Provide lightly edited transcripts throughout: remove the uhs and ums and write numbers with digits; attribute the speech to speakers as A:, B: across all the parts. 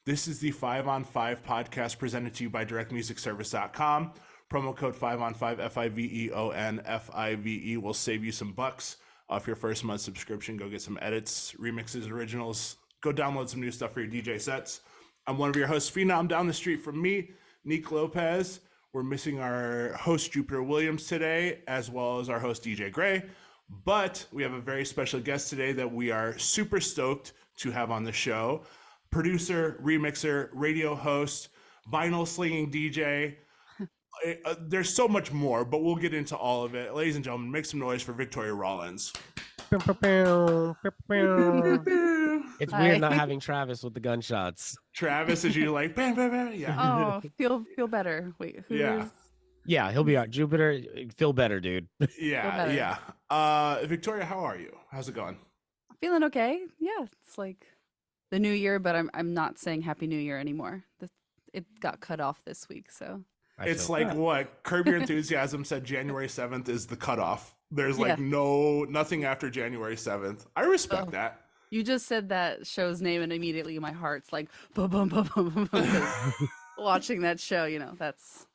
A: This is the 5 on 5 podcast presented to you by directmusicservice.com. Promo code 5on5 FIVEON will save you some bucks off your first month subscription. Go get some edits, remixes, originals. Go download some new stuff for your DJ sets. I'm one of your hosts, Phenom. Down the street from me, Neek Lopez. We're missing our host, Jupiter Williams, today, as well as our host, DJ Gray. But we have a very special guest today that we are super stoked to have on the show. Producer, remixer, radio host, vinyl slinging DJ. There's so much more, but we'll get into all of it. Ladies and gentlemen, make some noise for Victoria Rawlins.
B: It's weird not having Travis with the gunshots.
A: Travis, is you like, bam, bam, bam? Yeah.
C: Oh, feel better. Wait, who is?
B: Yeah, he'll be all right. Jupiter, feel better, dude.
A: Yeah. Victoria, how are you? How's it going?
C: Feeling okay. Yeah, it's like the new year, but I'm not saying Happy New Year anymore. It got cut off this week, so.
A: It's like what Curb Your Enthusiasm said January 7th is the cutoff. There's like nothing after January 7th. I respect that.
C: You just said that show's name and immediately my heart's like boom, boom, boom, boom, boom. Watching that show, that's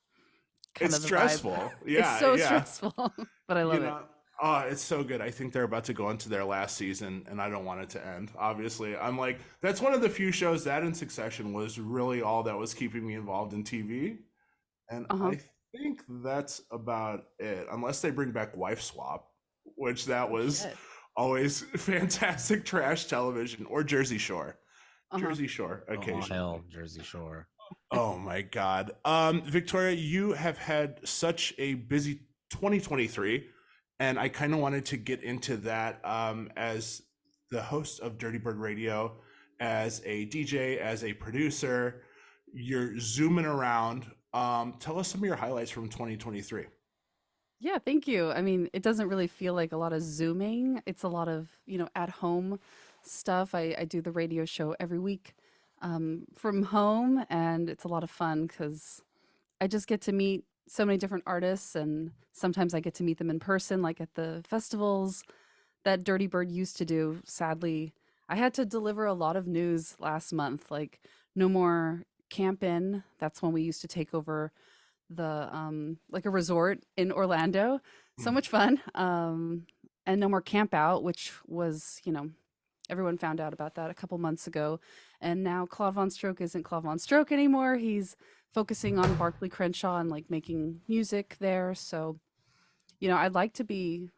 C: kind of the
A: stressful.
C: Vibe.
A: Yeah,
C: it's so stressful, but I love it.
A: Oh, it's so good. I think they're about to go into their last season, and I don't want it to end. Obviously, I'm like, that's one of the few shows that in Succession was really all that was keeping me involved in TV. And I think that's about it, unless they bring back Wife Swap, which that was always fantastic trash television, or Jersey Shore. Jersey Shore, occasionally.
B: Oh, hell, Jersey Shore.
A: Oh my God. Victoria, you have had such a busy 2023, and I kind of wanted to get into that as the host of Dirtybird Radio, as a DJ, as a producer. You're zooming around. Tell us some of your highlights from 2023.
C: Yeah, thank you. I mean, it doesn't really feel like a lot of zooming. It's a lot of, at home stuff. I do the radio show every week from home, and it's a lot of fun because I just get to meet so many different artists, and sometimes I get to meet them in person, like at the festivals that Dirtybird used to do. Sadly, I had to deliver a lot of news last month, like no more Camp In. That's when we used to take over the like a resort in Orlando. So much fun. And no more Camp Out, which was, everyone found out about that a couple months ago. And now Claude Von Stroke isn't Claude Von Stroke anymore. He's focusing on Barclay Crenshaw and like making music there. So, I'd like to be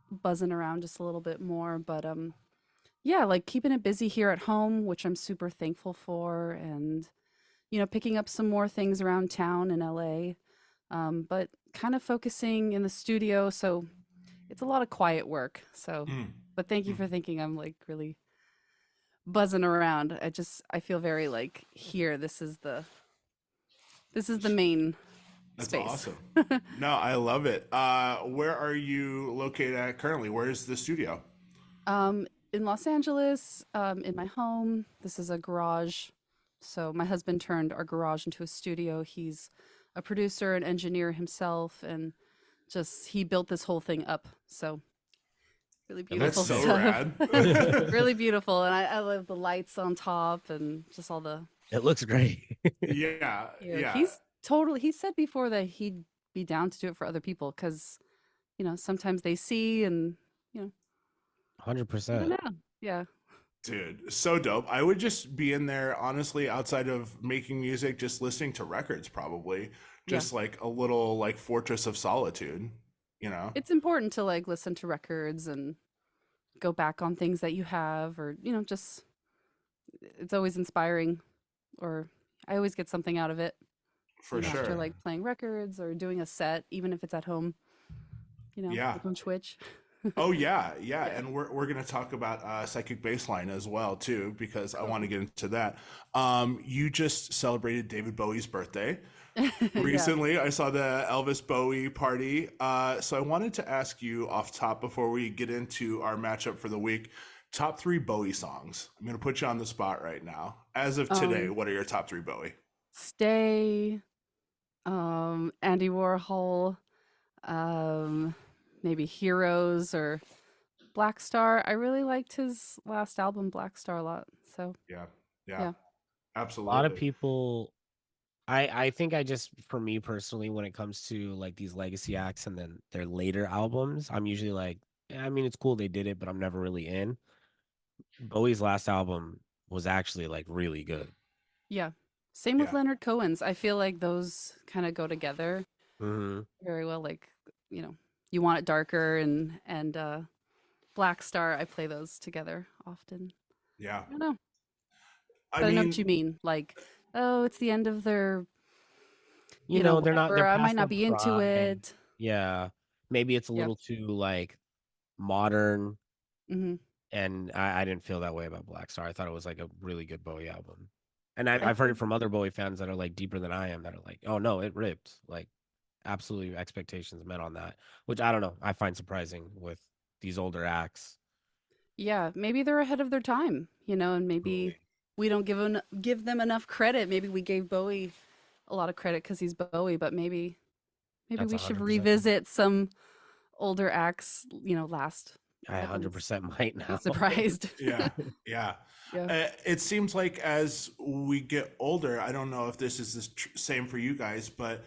C: buzzing around just a little bit more, but yeah, like keeping it busy here at home, which I'm super thankful for, and picking up some more things around town in LA, but kind of focusing in the studio. So it's a lot of quiet work. So, but thank you for thinking I'm like really buzzing around. I feel very like here. This is the main
A: That's
C: space.
A: Awesome. No, I love it. Where are you located at currently? Where is the studio?
C: In Los Angeles, in my home. This is a garage. So my husband turned our garage into a studio. He's a producer and engineer himself, and he built this whole thing up. So really beautiful
A: That's so
C: stuff.
A: rad.
C: Really beautiful. And I love the lights on top and just all the...
B: It looks great.
A: Yeah.
C: He said before that he'd be down to do it for other people because, sometimes they see and,
B: 100%.
C: Yeah.
A: Dude, so dope. I would just be in there, honestly, outside of making music, just listening to records, probably. Just like a little like fortress of solitude, It's important to like listen to records and go back on things that you have, or, just, it's always inspiring, or I always get something out of it. For sure.
C: After like playing records or doing a set, even if it's at home, like on Twitch.
A: Oh yeah. And we're gonna talk about Psychic Baseline as well too, because I want to get into that. You just celebrated David Bowie's birthday recently. I saw the Elvis Bowie party. So I wanted to ask you off top before we get into our matchup for the week, top 3 Bowie songs. I'm gonna put you on the spot right now. As of today, what are your top 3 Bowie?
C: Stay, Andy Warhol, maybe Heroes or Black Star. I really liked his last album, Black Star, a lot. So
A: yeah. Absolutely.
B: A lot of people, I think I just, for me personally, when it comes to like these legacy acts and then their later albums, I'm usually like, I mean, it's cool they did it, but I'm never really in. Bowie's last album was actually like really good.
C: Yeah. Same with
A: Yeah.
C: Leonard Cohen's. I feel like those kind of go together
B: Mm-hmm.
C: very well. Like, you know, You Want It Darker and Black Star. I play those together often.
A: Yeah.
C: I don't know,
A: I
C: but I know what you
A: mean,
C: mean. Like, oh, it's the end of their,
B: You know, they're
C: whatever. I might
B: past
C: not
B: their
C: be into
B: prime.
C: it.
B: Yeah. Maybe it's a
C: Yeah.
B: little too like modern,
C: Hmm.
B: and I didn't feel that way about Black Star. I thought it was like a really good Bowie album. And
A: yeah.
B: I've heard it from other Bowie fans that are like deeper than I am that are like, oh no, it ripped. Like absolutely expectations met on that, which I don't know. I find surprising with these older acts.
C: Yeah. Maybe they're ahead of their time, and maybe
B: Absolutely.
C: we don't give them enough credit. Maybe we gave Bowie a lot of credit because he's Bowie, but maybe
B: That's
C: we should
B: 100%.
C: revisit some older acts, last.
B: I
C: Heavens.
B: 100% might
C: Be
B: now.
C: surprised.
A: Yeah. Yeah.
C: Yeah.
A: It seems like as we get older, I don't know if this is the same for you guys, but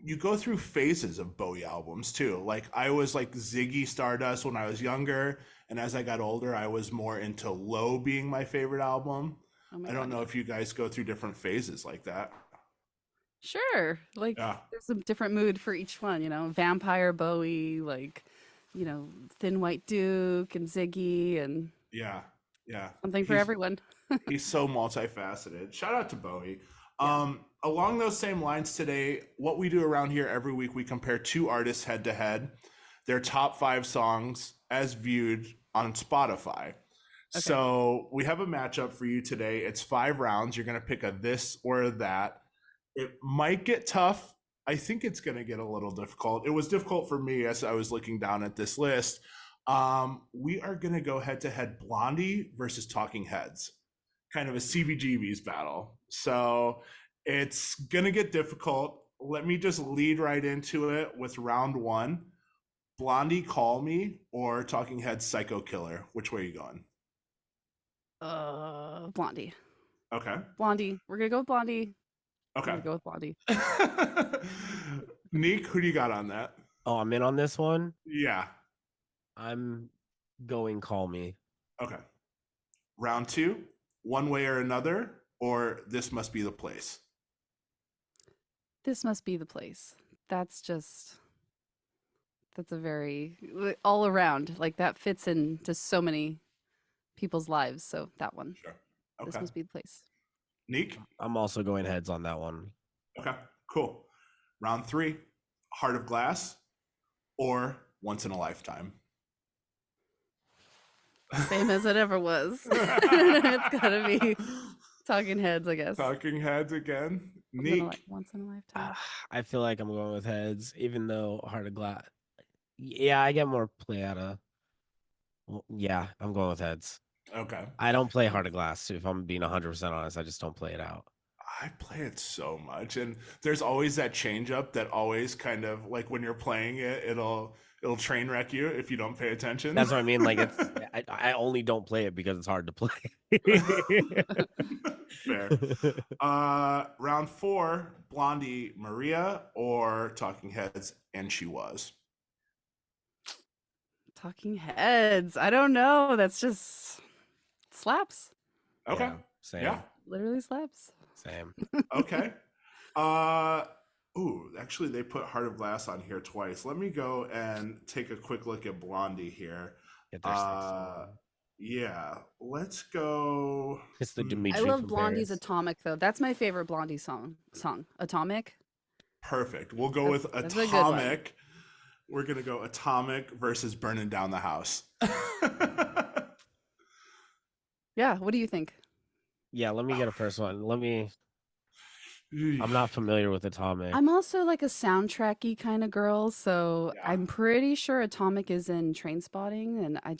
A: you go through phases of Bowie albums too. Like I was like Ziggy Stardust when I was younger, and as I got older, I was more into Low being my favorite album.
C: Oh my
A: I don't
C: God.
A: know
C: Yeah.
A: if you guys go through different phases like that.
C: Sure. Like
A: Yeah.
C: there's a different mood for each one, Vampire Bowie, like, Thin White Duke and Ziggy and
A: Yeah. Yeah.
C: something for
A: He's
C: everyone.
A: He's so multifaceted. Shout out to Bowie.
C: Yeah.
A: Along those same lines today, what we do around here every week, we compare two artists head to head, their top 5 songs as viewed on Spotify.
C: Okay.
A: So we have a matchup for you today. It's 5 rounds. You're going to pick a this or a that. It might get tough. I think it's going to get a little difficult. It was difficult for me as I was looking down at this list. We are going to go head to head Blondie versus Talking Heads, kind of a CBGB's battle. So it's going to get difficult. Let me just lead right into it with round 1. Blondie, Call Me, or Talking Heads, Psycho Killer. Which way are you going?
C: Blondie.
A: Okay.
C: Blondie. We're gonna go with Blondie. I'm
A: Okay.
C: gonna go with Blondie.
A: Neek, who do you got on that?
B: Oh, I'm in on this one.
A: Yeah.
B: I'm going Call Me.
A: Okay. Round 2, One Way or Another, or This Must Be the Place.
C: This Must Be the Place. That's a very all around, like that fits into so many people's lives. So that one.
A: Sure.
C: This
A: Okay.
C: Must Be the Place.
A: Neek?
B: I'm also going heads on that one.
A: Okay. Cool. Round 3, Heart of Glass, or Once in a Lifetime.
C: Same as it ever was. It's gotta be Talking Heads, I guess.
A: Talking Heads again. Neek.
C: Once in a Lifetime.
B: I feel like I'm going with heads, even though Heart of Glass. Yeah, I get more play out of. Well, yeah, I'm going with heads.
A: Okay.
B: I don't play Heart of Glass. If I'm being 100% honest, I just don't play it out.
A: I play it so much, and there's always that change up that always kind of like when you're playing it, it'll train wreck you if you don't pay attention.
B: That's what I mean. Like I only don't play it because it's hard to play.
A: Fair. Round 4, Blondie, Maria, or Talking Heads, And She Was.
C: Talking Heads. I don't know. That's just slaps.
A: Okay.
B: Yeah, same.
A: Yeah.
C: Literally slaps.
B: Same.
A: Okay. Ooh, actually they put Heart of Glass on here twice. Let me go and take a quick look at Blondie here.
B: Get their sticks on.
A: Yeah, let's go.
B: It's the
C: I
B: Dimitri
C: love
B: from
C: Blondie's
B: Paris.
C: Atomic though. That's my favorite Blondie song. Atomic.
A: Perfect. We'll go with
C: That's a good one.
A: Atomic. We're gonna go Atomic versus Burning Down the House.
C: Yeah. What do you think?
B: Yeah, let me get a first one. I'm not familiar with Atomic.
C: I'm also like a soundtracky kind of girl, so
A: Yeah.
C: I'm pretty sure Atomic is in Train Spotting, and I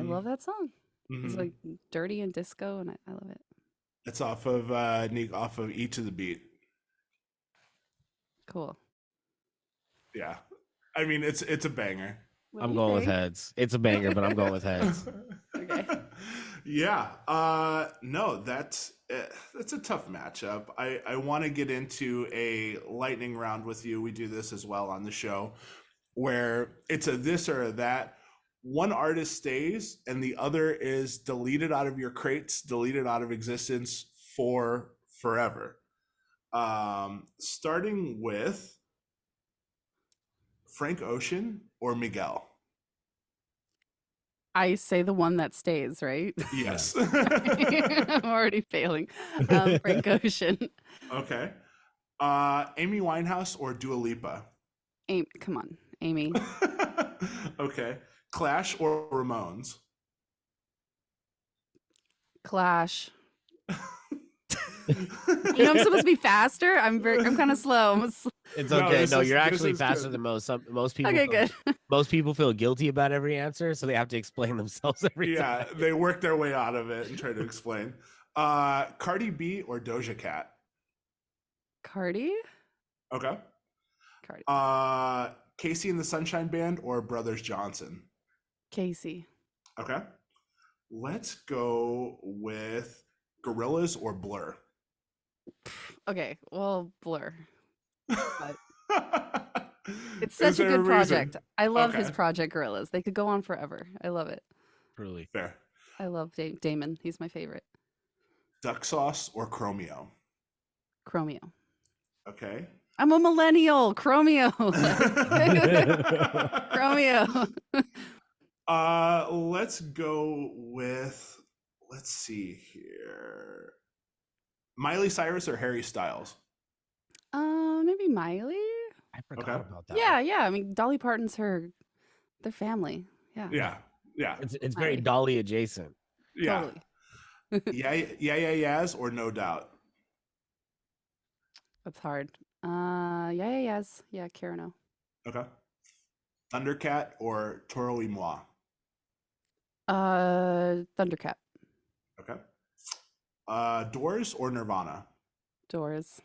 C: love that song. It's like dirty and disco, and I love it.
A: It's off of Neek, off of E to the Beat.
C: Cool.
A: Yeah, I mean it's a banger.
C: What do
B: I'm
C: you
B: going with
C: think?
B: heads. It's a banger, but I'm going with heads.
C: Okay.
A: Yeah. No, that's a tough matchup. I want to get into a lightning round with you. We do this as well on the show, where it's a this or a that. One artist stays and the other is deleted out of your crates, deleted out of existence for forever. Starting with Frank Ocean or Miguel.
C: I say the one that stays, right?
A: Yes.
C: I'm already failing. Frank Ocean.
A: Okay. Amy Winehouse or Dua Lipa?
C: Come on, Amy.
A: Okay. Clash or Ramones?
C: Clash. You know, I'm supposed to be faster. I'm kind of slow.
B: It's
A: No,
B: okay.
A: this
B: No,
A: is-
B: you're
A: this
B: actually
A: is
B: faster
A: good.
B: than most people.
C: Okay,
B: feel,
C: good.
B: Most people feel guilty about every answer, so they have to explain themselves every
A: Yeah,
B: time.
A: they work their way out of it and try to explain. Cardi B or Doja Cat?
C: Cardi.
A: Okay.
C: Cardi.
A: Casey and the Sunshine Band or Brothers Johnson?
C: Casey.
A: Okay. Let's go with Gorillaz or Blur.
C: Okay, well, Blur. It's
A: Is
C: such a
A: there
C: good
A: reason?
C: project. I love his
A: Okay.
C: project Gorillas. They could go on forever. I love it.
B: Truly.
A: Fair.
C: I love Damon. He's my favorite.
A: Duck Sauce or Chromeo?
C: Chromeo.
A: Okay.
C: I'm a millennial. Chromeo. Chromeo.
A: Let's go with, let's see here. Miley Cyrus or Harry Styles?
C: Maybe Miley.
B: I forgot
A: Okay.
B: about that.
C: Yeah, yeah. I mean, Dolly Parton's their family. Yeah.
A: Yeah. Yeah.
B: It's very
C: Miley.
B: Dolly adjacent.
A: Yeah.
C: Totally.
A: Yes or No Doubt?
C: That's hard. Yes. Yeah, Carano.
A: Okay. Thundercat or Toro y Moi?
C: Thundercat.
A: Okay. Doors or Nirvana?
C: Doors.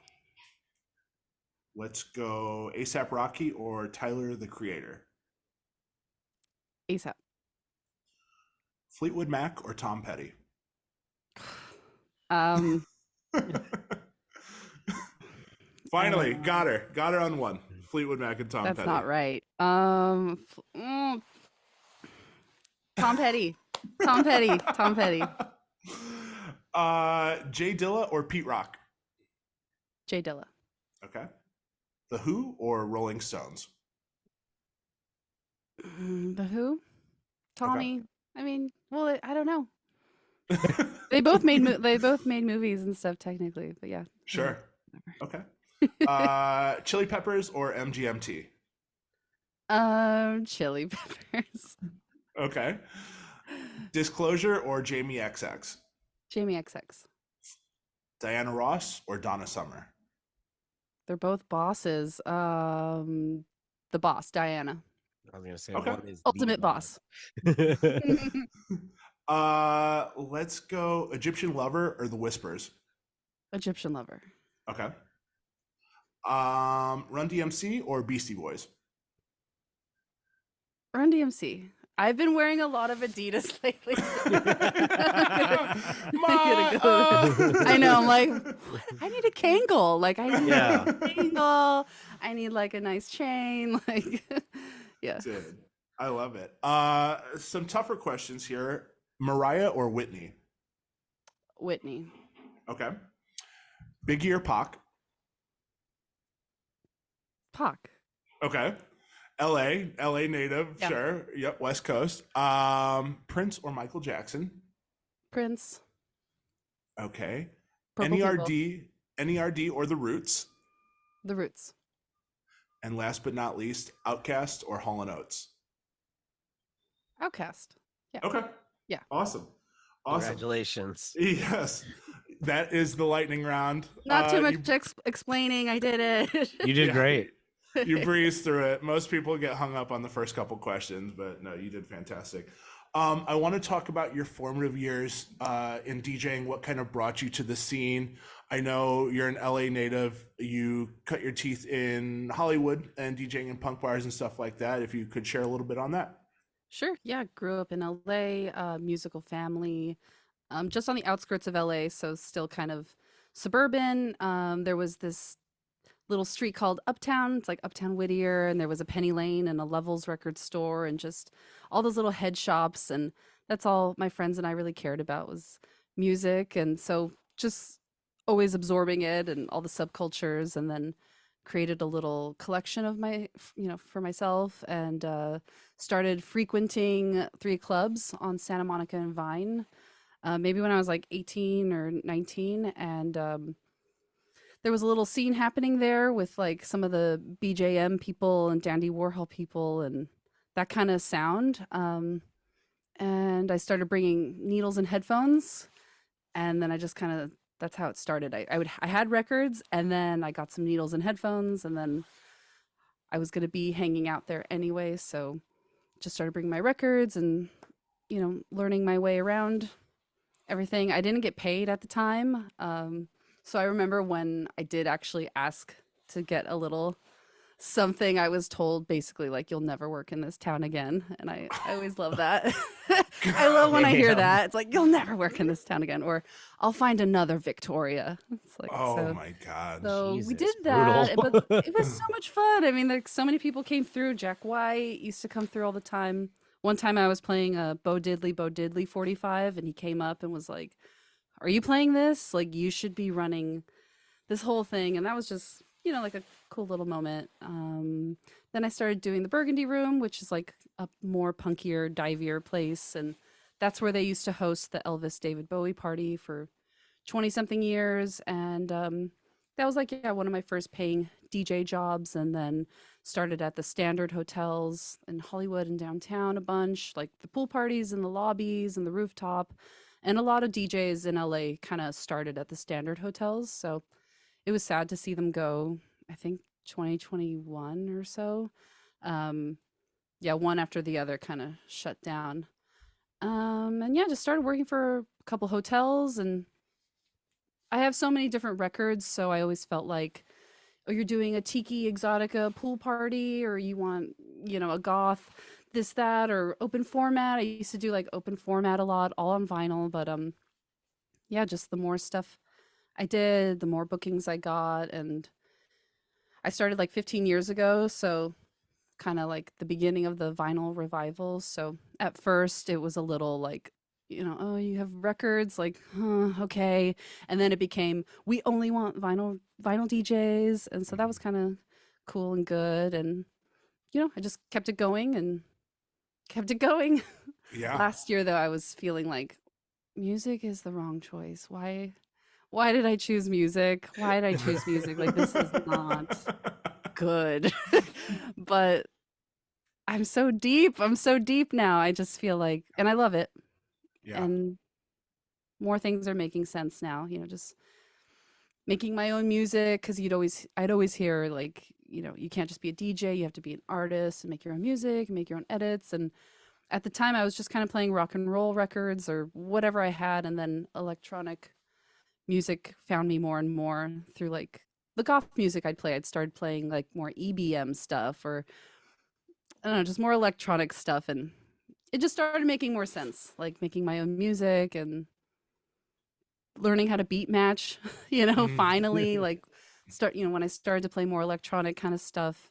A: Let's go ASAP Rocky or Tyler the Creator?
C: ASAP.
A: Fleetwood Mac or Tom Petty? Finally, got her on one. Fleetwood Mac and Tom
C: That's
A: Petty.
C: not right. Tom Petty. Tom Petty. Tom Petty.
A: Jay Dilla or Pete Rock?
C: Jay Dilla.
A: Okay. The Who or Rolling Stones?
C: The Who? Tommy. I mean, well, I don't know. They both made movies and stuff technically, but yeah.
A: Sure. Okay. Chili Peppers or MGMT?
C: Chili Peppers.
A: Okay. Disclosure or Jamie XX?
C: Jamie XX.
A: Diana Ross or Donna Summer?
C: They're both bosses. The boss, Diana.
B: I was gonna say
A: Okay.
B: one is the
C: Ultimate boss.
A: Let's go Egyptian Lover or The Whispers?
C: Egyptian Lover.
A: Okay. Run DMC or Beastie Boys?
C: Run DMC. I've been wearing a lot of Adidas lately. So I know. I'm like, I need a Kangol. Like, I need a Kangol. I need like a nice chain. Like, yeah.
A: Dude, I love it. Some tougher questions here. Mariah or Whitney?
C: Whitney.
A: Okay. Biggie or Pac?
C: Pac.
A: Okay. LA native,
C: Yeah.
A: sure. Yep, West Coast. Prince or Michael Jackson?
C: Prince.
A: Okay.
C: Purple
A: NERD or The Roots?
C: The Roots.
A: And last but not least, Outkast or Hall & Oates?
C: Outcast. Yeah.
A: Okay.
C: Yeah.
A: Awesome.
B: Congratulations.
A: Yes. That is the lightning round.
C: Not too much explaining. I did it.
B: You did great.
A: You breezed through it. Most people get hung up on the first couple questions, but no, you did fantastic. I want to talk about your formative years in DJing, what kind of brought you to the scene. I know you're an LA native. You cut your teeth in Hollywood and DJing in punk bars and stuff like that. If you could share a little bit on that.
C: Sure. Yeah. Grew up in LA, musical family. just on the outskirts of LA, so still kind of suburban. There was this little street called Uptown. It's like Uptown Whittier, and there was a Penny Lane and a Levels record store, and just all those little head shops. And that's all my friends and I really cared about was music. And so just always absorbing it and all the subcultures, and then created a little collection of for myself, and started frequenting 3 clubs on Santa Monica and Vine. Maybe when I was like 18 or 19, and there was a little scene happening there with like some of the BJM people and Dandy Warhol people and that kind of sound. And I started bringing needles and headphones, and then I just kind of that's how it started. I had records, and then I got some needles and headphones, and then I was gonna be hanging out there anyway, so just started bringing my records and learning my way around everything. I didn't get paid at the time. So I remember when I did actually ask to get a little something, I was told basically like, you'll never work in this town again. And I always love that. I love when I hear that. It's like, you'll never work in this town again, or I'll find another Victoria. It's like,
A: Oh my God.
C: So we
B: Jesus,
C: did that,
B: brutal.
C: but it was so much fun. I mean, like so many people came through. Jack White used to come through all the time. One time I was playing a Bo Diddley 45, and he came up and was like, are you playing this? Like, you should be running this whole thing. And that was just, like a cool little moment. Then I started doing the Burgundy Room, which is like a more punkier, divier place. And that's where they used to host the Elvis David Bowie party for 20 something years. And that was like, one of my first paying DJ jobs. And then started at the Standard hotels in Hollywood and downtown a bunch, like the pool parties and the lobbies and the rooftop. And a lot of DJs in LA kind of started at the Standard hotels. So it was sad to see them go, I think 2021 or so. One after the other kind of shut down. And just started working for a couple hotels. And I have so many different records. So I always felt like, oh, you're doing a tiki exotica pool party, or you want, a goth this, that, or open format. I used to do like open format a lot, all on vinyl, but just the more stuff I did, the more bookings I got. And I started like 15 years ago, so kind of like the beginning of the vinyl revival. So at first it was a little like, oh, you have records, like, okay. And then it became, we only want vinyl DJs. And so that was kind of cool and good. And I just kept it going and kept it going.
A: Yeah.
C: Last year though, I was feeling like music is the wrong choice. Why did I choose music? Why did I choose music? Like, this is not good. But I'm so deep now. I just feel like, and I love it.
A: Yeah.
C: And more things are making sense now, just making my own music. Cause I'd always hear like, you can't just be a DJ, you have to be an artist and make your own music and make your own edits. And at the time I was just kind of playing rock and roll records or whatever I had. And then electronic music found me more and more through like the goth music I'd play. I'd started playing like more EBM stuff, or I don't know, just more electronic stuff. And it just started making more sense, like making my own music and learning how to beat match, finally like when I started to play more electronic kind of stuff,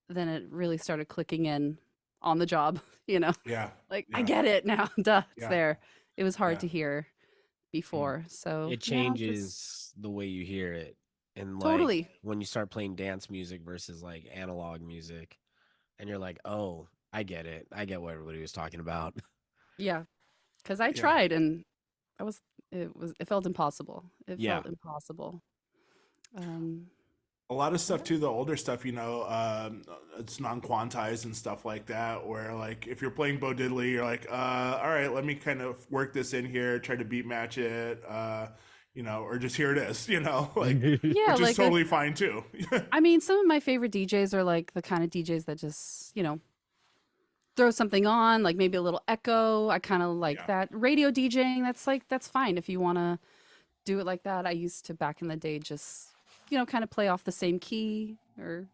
C: then it really started clicking in on the job,
A: Yeah.
C: like I get it now. Duh, it's
A: Yeah.
C: there. It was hard
A: Yeah.
C: to hear before. So
B: It changes the way you hear it. And like
C: Totally.
B: when you start playing dance music versus like analog music, and you're like, oh, I get it. I get what everybody was talking about.
C: Yeah. Cause I tried and it felt impossible. It felt impossible.
A: A lot of stuff too, the older stuff, it's non-quantized and stuff like that, where like if you're playing Bo Diddley, you're like, all right, let me kind of work this in here, try to beat match it, or just here it is, like,
C: Yeah,
A: which is
C: like
A: totally fine too.
C: I mean, some of my favorite DJs are like the kind of DJs that just, throw something on, like maybe a little echo. I kind of like that. Radio DJing, that's fine if you want to do it like that. I used to back in the day just, kind of play off the same key or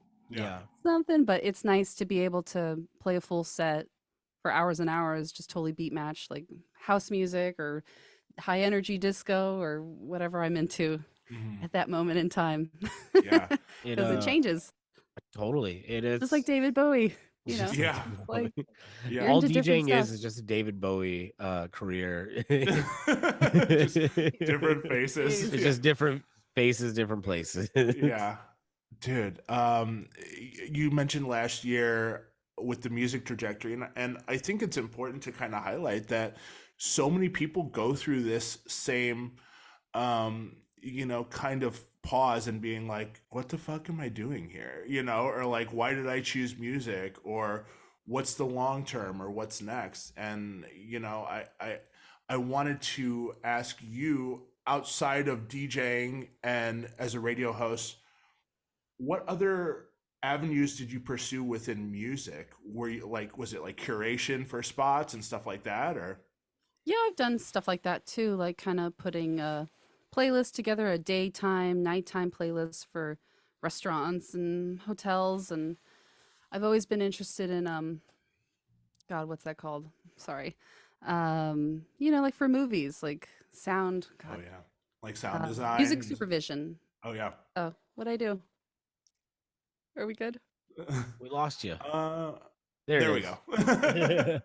C: something, but it's nice to be able to play a full set for hours and hours, just totally beat match like house music or high energy disco or whatever I'm into
A: Mhm.
C: at that moment in time.
A: Yeah.
B: It
C: Because it changes.
B: totally it
C: Just like
B: is.
C: David Bowie,
B: It's
C: you know,
B: just
A: Yeah.
C: like
A: Yeah.
C: you're
B: all
C: into different
B: DJing
C: stuff.
B: is just a David Bowie career.
A: Just different faces.
B: It's
A: Yeah.
B: just different faces, different places.
A: Yeah. Dude, you mentioned last year with the music trajectory, and I think it's important to kind of highlight that so many people go through this same, kind of pause and being like, what the fuck am I doing here? Or like, why did I choose music? Or what's the long term or what's next? And, I wanted to ask you outside of DJing and as a radio host, what other avenues did you pursue within music? Were you like, was it like curation for spots and stuff like that, or?
C: Yeah, I've done stuff like that too, like kind of putting a playlist together, a daytime, nighttime playlist for restaurants and hotels. And I've always been interested in God, what's that called? Sorry. Like for movies, like sound,
A: Oh
C: God,
A: yeah, like sound
C: music
A: design.
C: supervision.
A: Oh yeah.
C: Oh, what'd I do? Are we good?
B: We lost you.
A: uh,
B: There
A: there
B: it
A: we
B: is.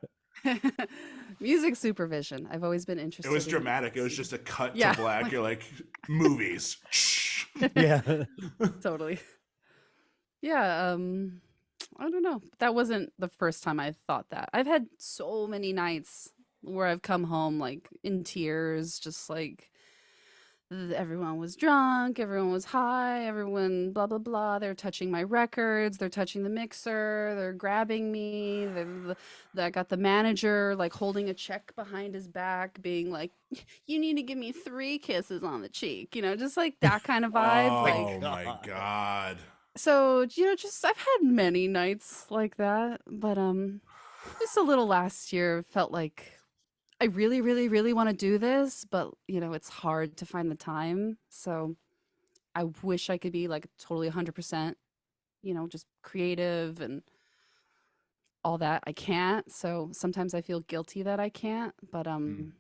A: go.
C: Music supervision. I've always been
A: It
C: interested
A: was
C: in.
A: dramatic. It was just a cut to
C: Yeah,
A: black. You're like, movies.
B: Yeah.
C: totally. Yeah, I don't know. That wasn't the first time I thought that. I've had so many nights where I've come home like in tears, just like everyone was drunk, everyone was high, everyone blah blah blah. They're touching my records, they're touching the mixer, they're grabbing me. I got the manager like holding a check behind his back, being like, "You need to give me 3 kisses on the cheek," just like that kind of vibe. Like,
A: Oh my god.
C: so just I've had many nights like that, but just a little last year felt like I really, really, really want to do this, but it's hard to find the time. So I wish I could be like totally 100%, just creative and all that. I can't. So sometimes I feel guilty that I can't, but
A: Mm.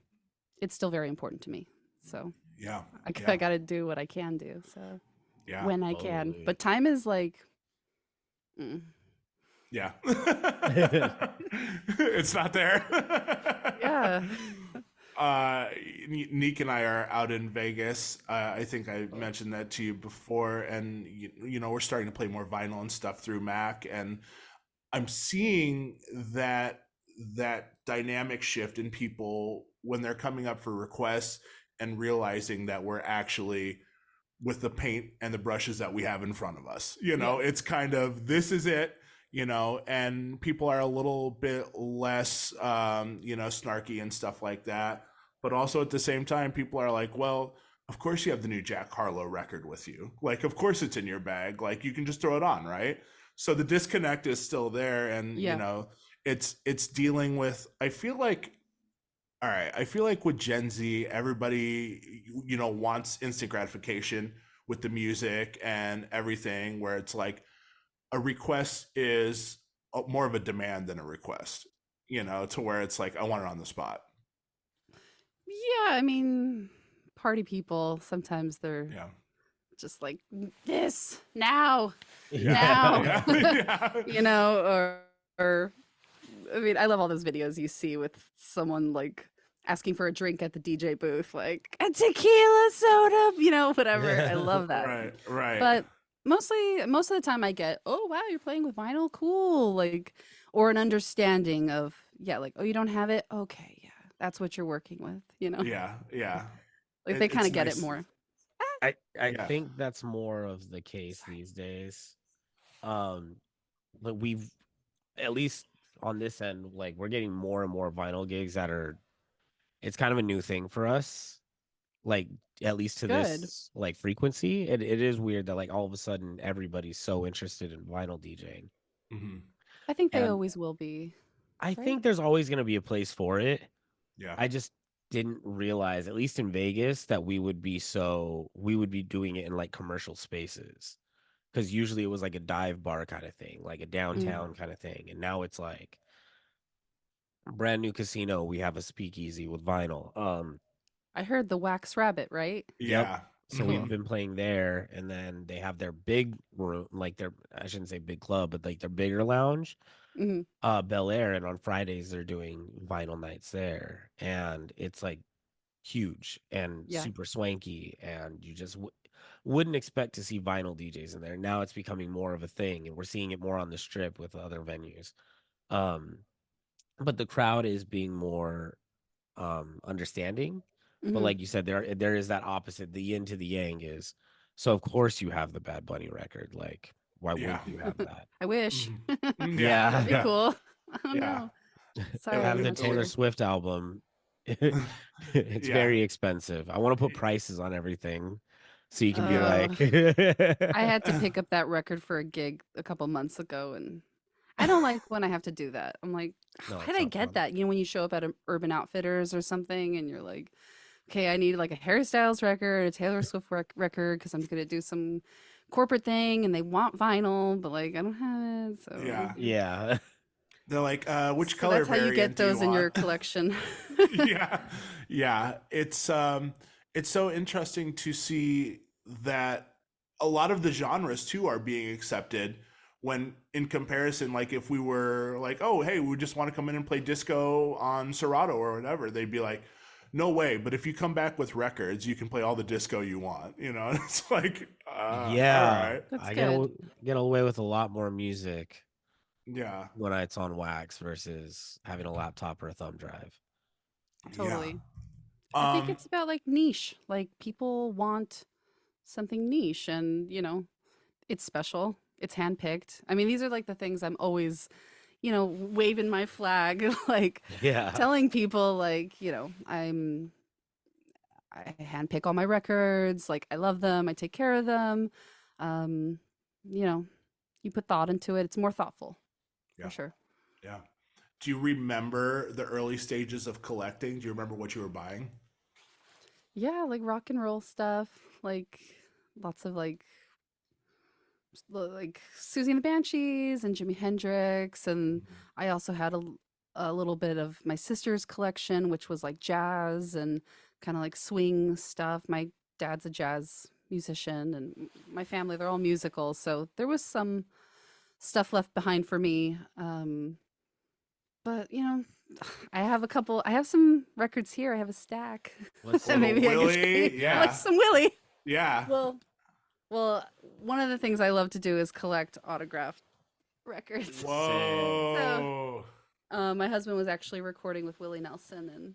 C: it's still very important to me. So
A: Yeah.
C: I
A: Yeah.
C: got to do what I can do. So
A: Yeah.
C: when I can,
B: Totally.
C: but time is like, mm,
A: Yeah. It's not there.
C: yeah.
A: uh Neek and I are out in Vegas. I think I mentioned that to you before, and we're starting to play more vinyl and stuff through Mac, and I'm seeing that dynamic shift in people when they're coming up for requests and realizing that we're actually with the paint and the brushes that we have in front of us.
C: Yeah.
A: It's kind of, this is it, and people are a little bit less, snarky and stuff like that. But also at the same time, people are like, well, of course you have the new Jack Harlow record with you. Like, of course it's in your bag. Like, you can just throw it on, right? So the disconnect is still there. And,
C: Yeah.
A: it's dealing with, I feel like, all right, I feel like with Gen Z, everybody, wants instant gratification with the music and everything, where it's like a request is more of a demand than a request, to where it's like, I want it on the spot.
C: Yeah, I mean, party people, sometimes they're
A: Yeah.
C: just like this now,
A: Yeah.
C: now,
A: Yeah.
C: or I mean, I love all those videos you see with someone like asking for a drink at the DJ booth, like a tequila soda, whatever. I love that.
A: Right. Right.
C: But most of the time I get, oh wow, you're playing with vinyl, cool, like, or an understanding of, yeah, like, oh, you don't have it, okay, yeah, that's what you're working with,
A: Yeah. Yeah.
C: like they kind
A: It's
C: of get it
A: nice.
C: more.
B: I
A: Yeah.
B: think that's more of the case these days. But we've, at least on this end, like we're getting more and more vinyl gigs that are, it's kind of a new thing for us. Like, at least to
C: Good.
B: this like frequency. It is weird that like all of a sudden everybody's so interested in vinyl DJing.
A: Hmm.
C: I think they
B: And
C: always will be,
B: I
C: right?
B: think there's always gonna be a place for it.
A: Yeah.
B: I just didn't realize, at least in Vegas, that we would be doing it in like commercial spaces. Because usually it was like a dive bar kind of thing, like a downtown kind of thing. And now it's like brand new casino, we have a speakeasy with vinyl.
C: I heard the Wax Rabbit, right?
A: Yeah.
B: So
A: Mhm.
B: we've been playing there, and then they have their big room, like their, I shouldn't say big club, but like their bigger lounge,
C: Hmm.
B: Bel Air, and on Fridays they're doing vinyl nights there, and it's like huge and
C: Yeah.
B: super swanky, and you just wouldn't expect to see vinyl DJs in there. Now it's becoming more of a thing, and we're seeing it more on the strip with other venues. Um, but the crowd is being more understanding. But
C: Hmm.
B: like you said, there is that opposite. The yin to the yang is, so of course you have the Bad Bunny record. Like, why
A: Yeah.
B: wouldn't you have that?
C: I wish.
A: Mhm. Yeah.
B: Yeah.
C: That'd be
A: Yeah.
C: cool. Oh
A: Yeah.
C: no.
A: It-
C: Sorry,
B: Have
C: I'm
B: the
C: not
A: it's
B: Taylor
C: sure.
B: Swift album. It's
A: yeah.
B: very expensive. I want to put prices on everything so you can be
A: Yeah.
B: like,
C: I had to pick up that record for a gig a couple months ago, and I don't like when I have to do that. I'm like,
B: no,
C: why
B: it's
C: did I
B: not
C: get
B: fun.
C: that? You know, when you show up at Urban Outfitters or something, and you're like, okay, I need like a hairstyles record, a Taylor Swift record, because I'm gonna do some corporate thing, and they want vinyl, but like I don't have it, so
A: Yeah.
B: Yeah.
A: They're like, which
C: so
A: color
C: that's how you get
A: variant do you
C: those in your
A: want?
C: collection.
A: Yeah. Yeah. It's so interesting to see that a lot of the genres too are being accepted when in comparison, like if we were like, oh hey, we just want to come in and play disco on Serato or whatever, they'd be like, no way, but if you come back with records, you can play all the disco you want, you know? It's like, all
B: Yeah.
A: right.
C: That's
B: I
C: good.
B: get away with a lot more music
A: Yeah.
B: when it's on wax versus having a laptop or a thumb drive.
A: Yeah.
C: Totally. I think
A: Um,
C: it's about like niche. Like people want something niche, and it's special. It's handpicked. I mean, these are like the things I'm always, waving my flag, like
B: Yeah.
C: telling people, like, I handpick all my records. Like I love them. I take care of them. Um, you know, you put thought into it. It's more thoughtful,
A: yeah.
C: for sure.
A: Yeah. Do you remember the early stages of collecting? Do you remember what you were buying?
C: Yeah, like rock and roll stuff, like lots of like Susie and the Banshees and Jimi Hendrix, and I also had a little bit of my sister's collection, which was like jazz and kind of like swing stuff. My dad's a jazz musician, and my family, they're all musical, so there was some stuff left behind for me. But I have some records here. I have a stack.
B: Let's
C: that
A: Little
C: maybe I could show you.
A: Willie,
C: I like
A: yeah.
C: some Willie.
A: Yeah.
C: Well, well, one of the things I love to do is collect autographed records.
A: Whoa.
C: My husband was actually recording with Willie Nelson, and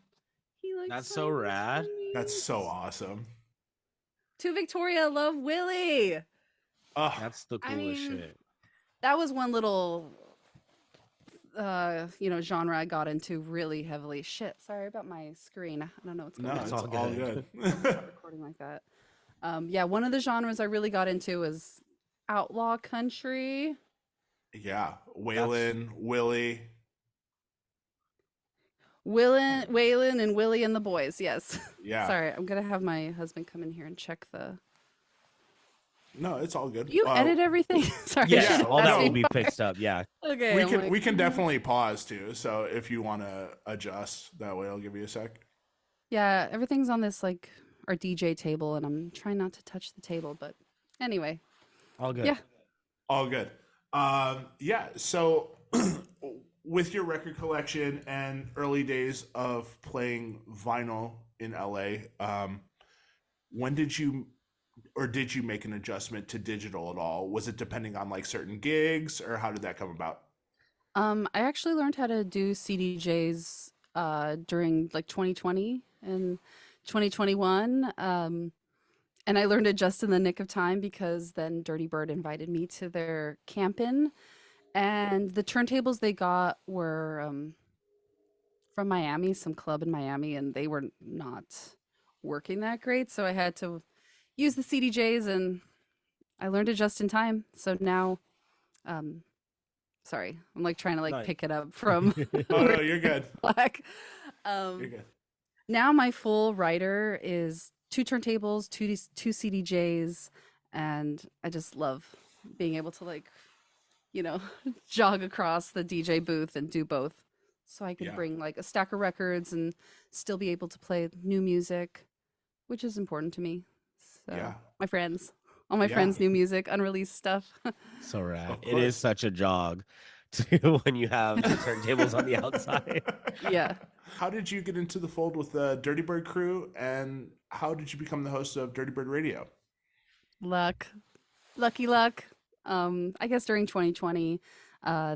C: he like
B: That's so
C: signed this
B: rad.
C: for me.
A: That's so awesome.
C: To Victoria, love Willie.
A: Oh,
B: That's the
C: I
B: coolest
C: mean,
B: shit.
C: that was one little genre I got into really heavily. Shit, sorry about my screen. I don't know what's
A: no,
C: going
A: it's
C: on.
A: all good.
C: Recording like that. Yeah, one of the genres I really got into was outlaw country.
A: Yeah. Waylon, Willie.
C: Waylon and Willie and the boys. Yes.
A: Yeah.
C: Sorry, I'm gonna have my husband come in here and check the.
A: No, it's all good.
C: You edit everything. Sorry. I
B: Yes,
C: should've
B: all that
C: asked
B: will
C: you
B: be
C: prior.
B: fixed up. Yeah.
C: Okay.
A: we can definitely pause too. So if you want to adjust, that way I'll give you a sec.
C: Yeah, everything's on this like our DJ table, and I'm trying not to touch the table, but anyway.
B: All good.
C: Yeah.
A: All good. Yeah. So with your record collection and early days of playing vinyl in LA, when did you make an adjustment to digital at all? Was it depending on like certain gigs, or how did that come about?
C: I actually learned how to do CDJs during like 2020 and 2021. And I learned it just in the nick of time because then Dirtybird invited me to their camp-in, and the turntables they got were from Miami, some club in Miami, and they were not working that great. So I had to use the CDJs, and I learned it just in time. So now, sorry, I'm like trying to like
B: No.
C: pick it up from
A: Oh no, you're good.
C: Black.
A: You're good.
C: Now my full writer is 2 turntables, two CDJs, and I just love being able to like, jog across the DJ booth and do both. so I could
A: Yeah.
C: bring like a stack of records and still be able to play new music, which is important to me. So
A: Yeah.
C: my friends, all my
A: Yeah.
C: friends, new music, unreleased stuff.
B: So rad.
A: Of
B: It is
A: course.
B: such a jog to when you have the turntables on the outside.
C: Yeah.
A: How did you get into the fold with the Dirtybird crew, and how did you become the host of Dirtybird Radio?
C: Luck, lucky luck. I guess during 2020,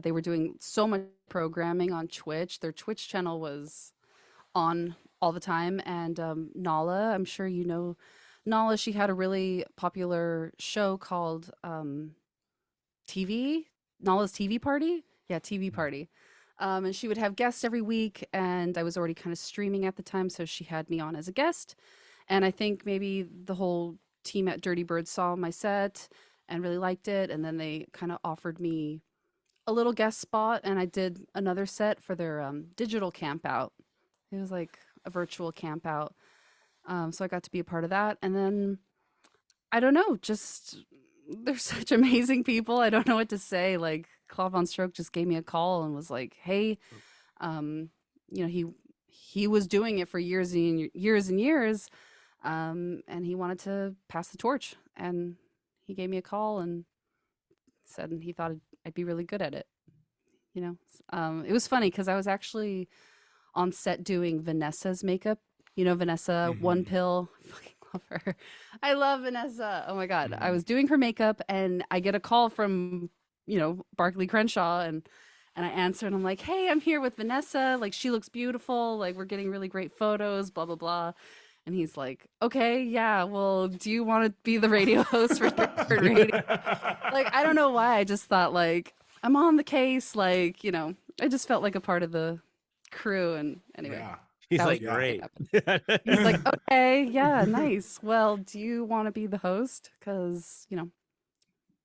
C: they were doing so much programming on Twitch. Their Twitch channel was on all the time, and Nala, I'm sure you know Nala. She had a really popular show called TV, Nala's TV Party. Yeah, TV Party. And she would have guests every week, and I was already kind of streaming at the time, so she had me on as a guest. And I think maybe the whole team at Dirtybird saw my set and really liked it, and then they kind of offered me a little guest spot, and I did another set for their digital camp out. It was like a virtual camp out. So I got to be a part of that. And then I don't know, just they're such amazing people. I don't know what to say. Like Claude Von Stroke just gave me a call and was like, "Hey, you know, he was doing it for years and years and years, and he wanted to pass the torch." And he gave me a call and said he thought I'd be really good at it. You know, it was funny because I was actually on set doing Vanessa's makeup. You know, Vanessa, One Pill. I fucking love her. I love Vanessa. Oh my God. I was doing her makeup and I get a call from, you know, Barkley Crenshaw and I answer and I'm like, "Hey, I'm here with Vanessa. Like, she looks beautiful. Like, we're getting really great photos, blah, blah, blah." And he's like, "Okay, yeah, well, do you want to be the radio host for Dirtybird Radio?" Like, I don't know why. I just thought, like, I'm on the case. Like, you know, I just felt like a part of the crew. And anyway,
A: Yeah.
B: He's
C: that
B: like,
C: was what
B: great.
C: happened. He's like, "Okay, yeah, nice. Well, do you want to be the host? Because, you know,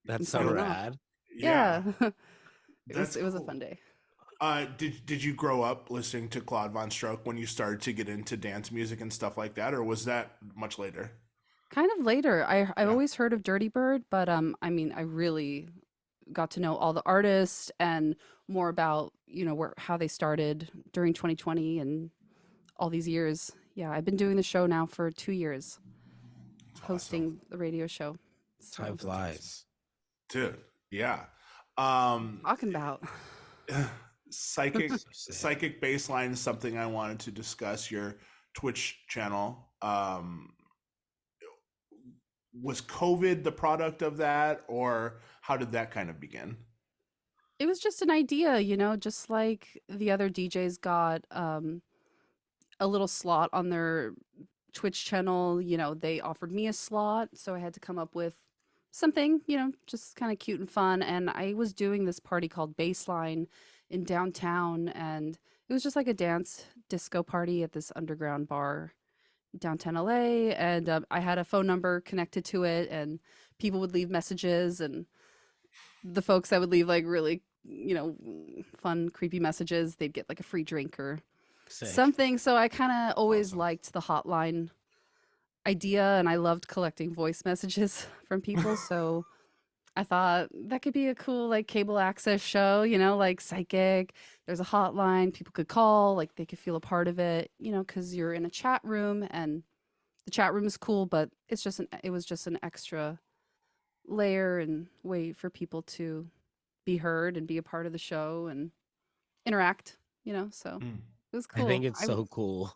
B: That's
C: sign
B: so
C: it off."
B: rad.
C: Yeah.
A: That's
C: It was a
A: cool.
C: fun day.
A: Did you grow up listening to Claude Von Stroke when you started to get into dance music and stuff like that, or was that much later?
C: Kind of later. I've
A: Yeah.
C: always heard of Dirtybird, but I mean, I really got to know all the artists and more about, you know, how they started during 2020 and all these years. Yeah, I've been doing the show now for 2 years, hosting the radio show.
B: Time
C: So,
B: flies.
A: Dude, yeah.
C: talking about.
A: Psychic
B: So sick.
A: Psychic Baseline is something I wanted to discuss. Your Twitch channel. Was COVID the product of that, or how did that kind of begin?
C: It was just an idea, you know, just like the other DJs got a little slot on their Twitch channel, you know, they offered me a slot, so I had to come up with something, you know, just kind of cute and fun. And I was doing this party called Baseline in downtown, and it was just like a dance disco party at this underground bar downtown LA. And I had a phone number connected to it, and people would leave messages, and the folks that would leave like really, you know, fun, creepy messages, they'd get like a free drink or
B: Sick.
C: something. So I kind of always
A: Awesome.
C: liked the hotline idea, and I loved collecting voice messages from people. So I thought that could be a cool like cable access show, you know, like Psychic. There's a hotline people could call, like they could feel a part of it, you know, because you're in a chat room and the chat room is cool, but it was just an extra layer and way for people to be heard and be a part of the show and interact, you know. So it was
B: I
C: cool.
B: think it's so cool.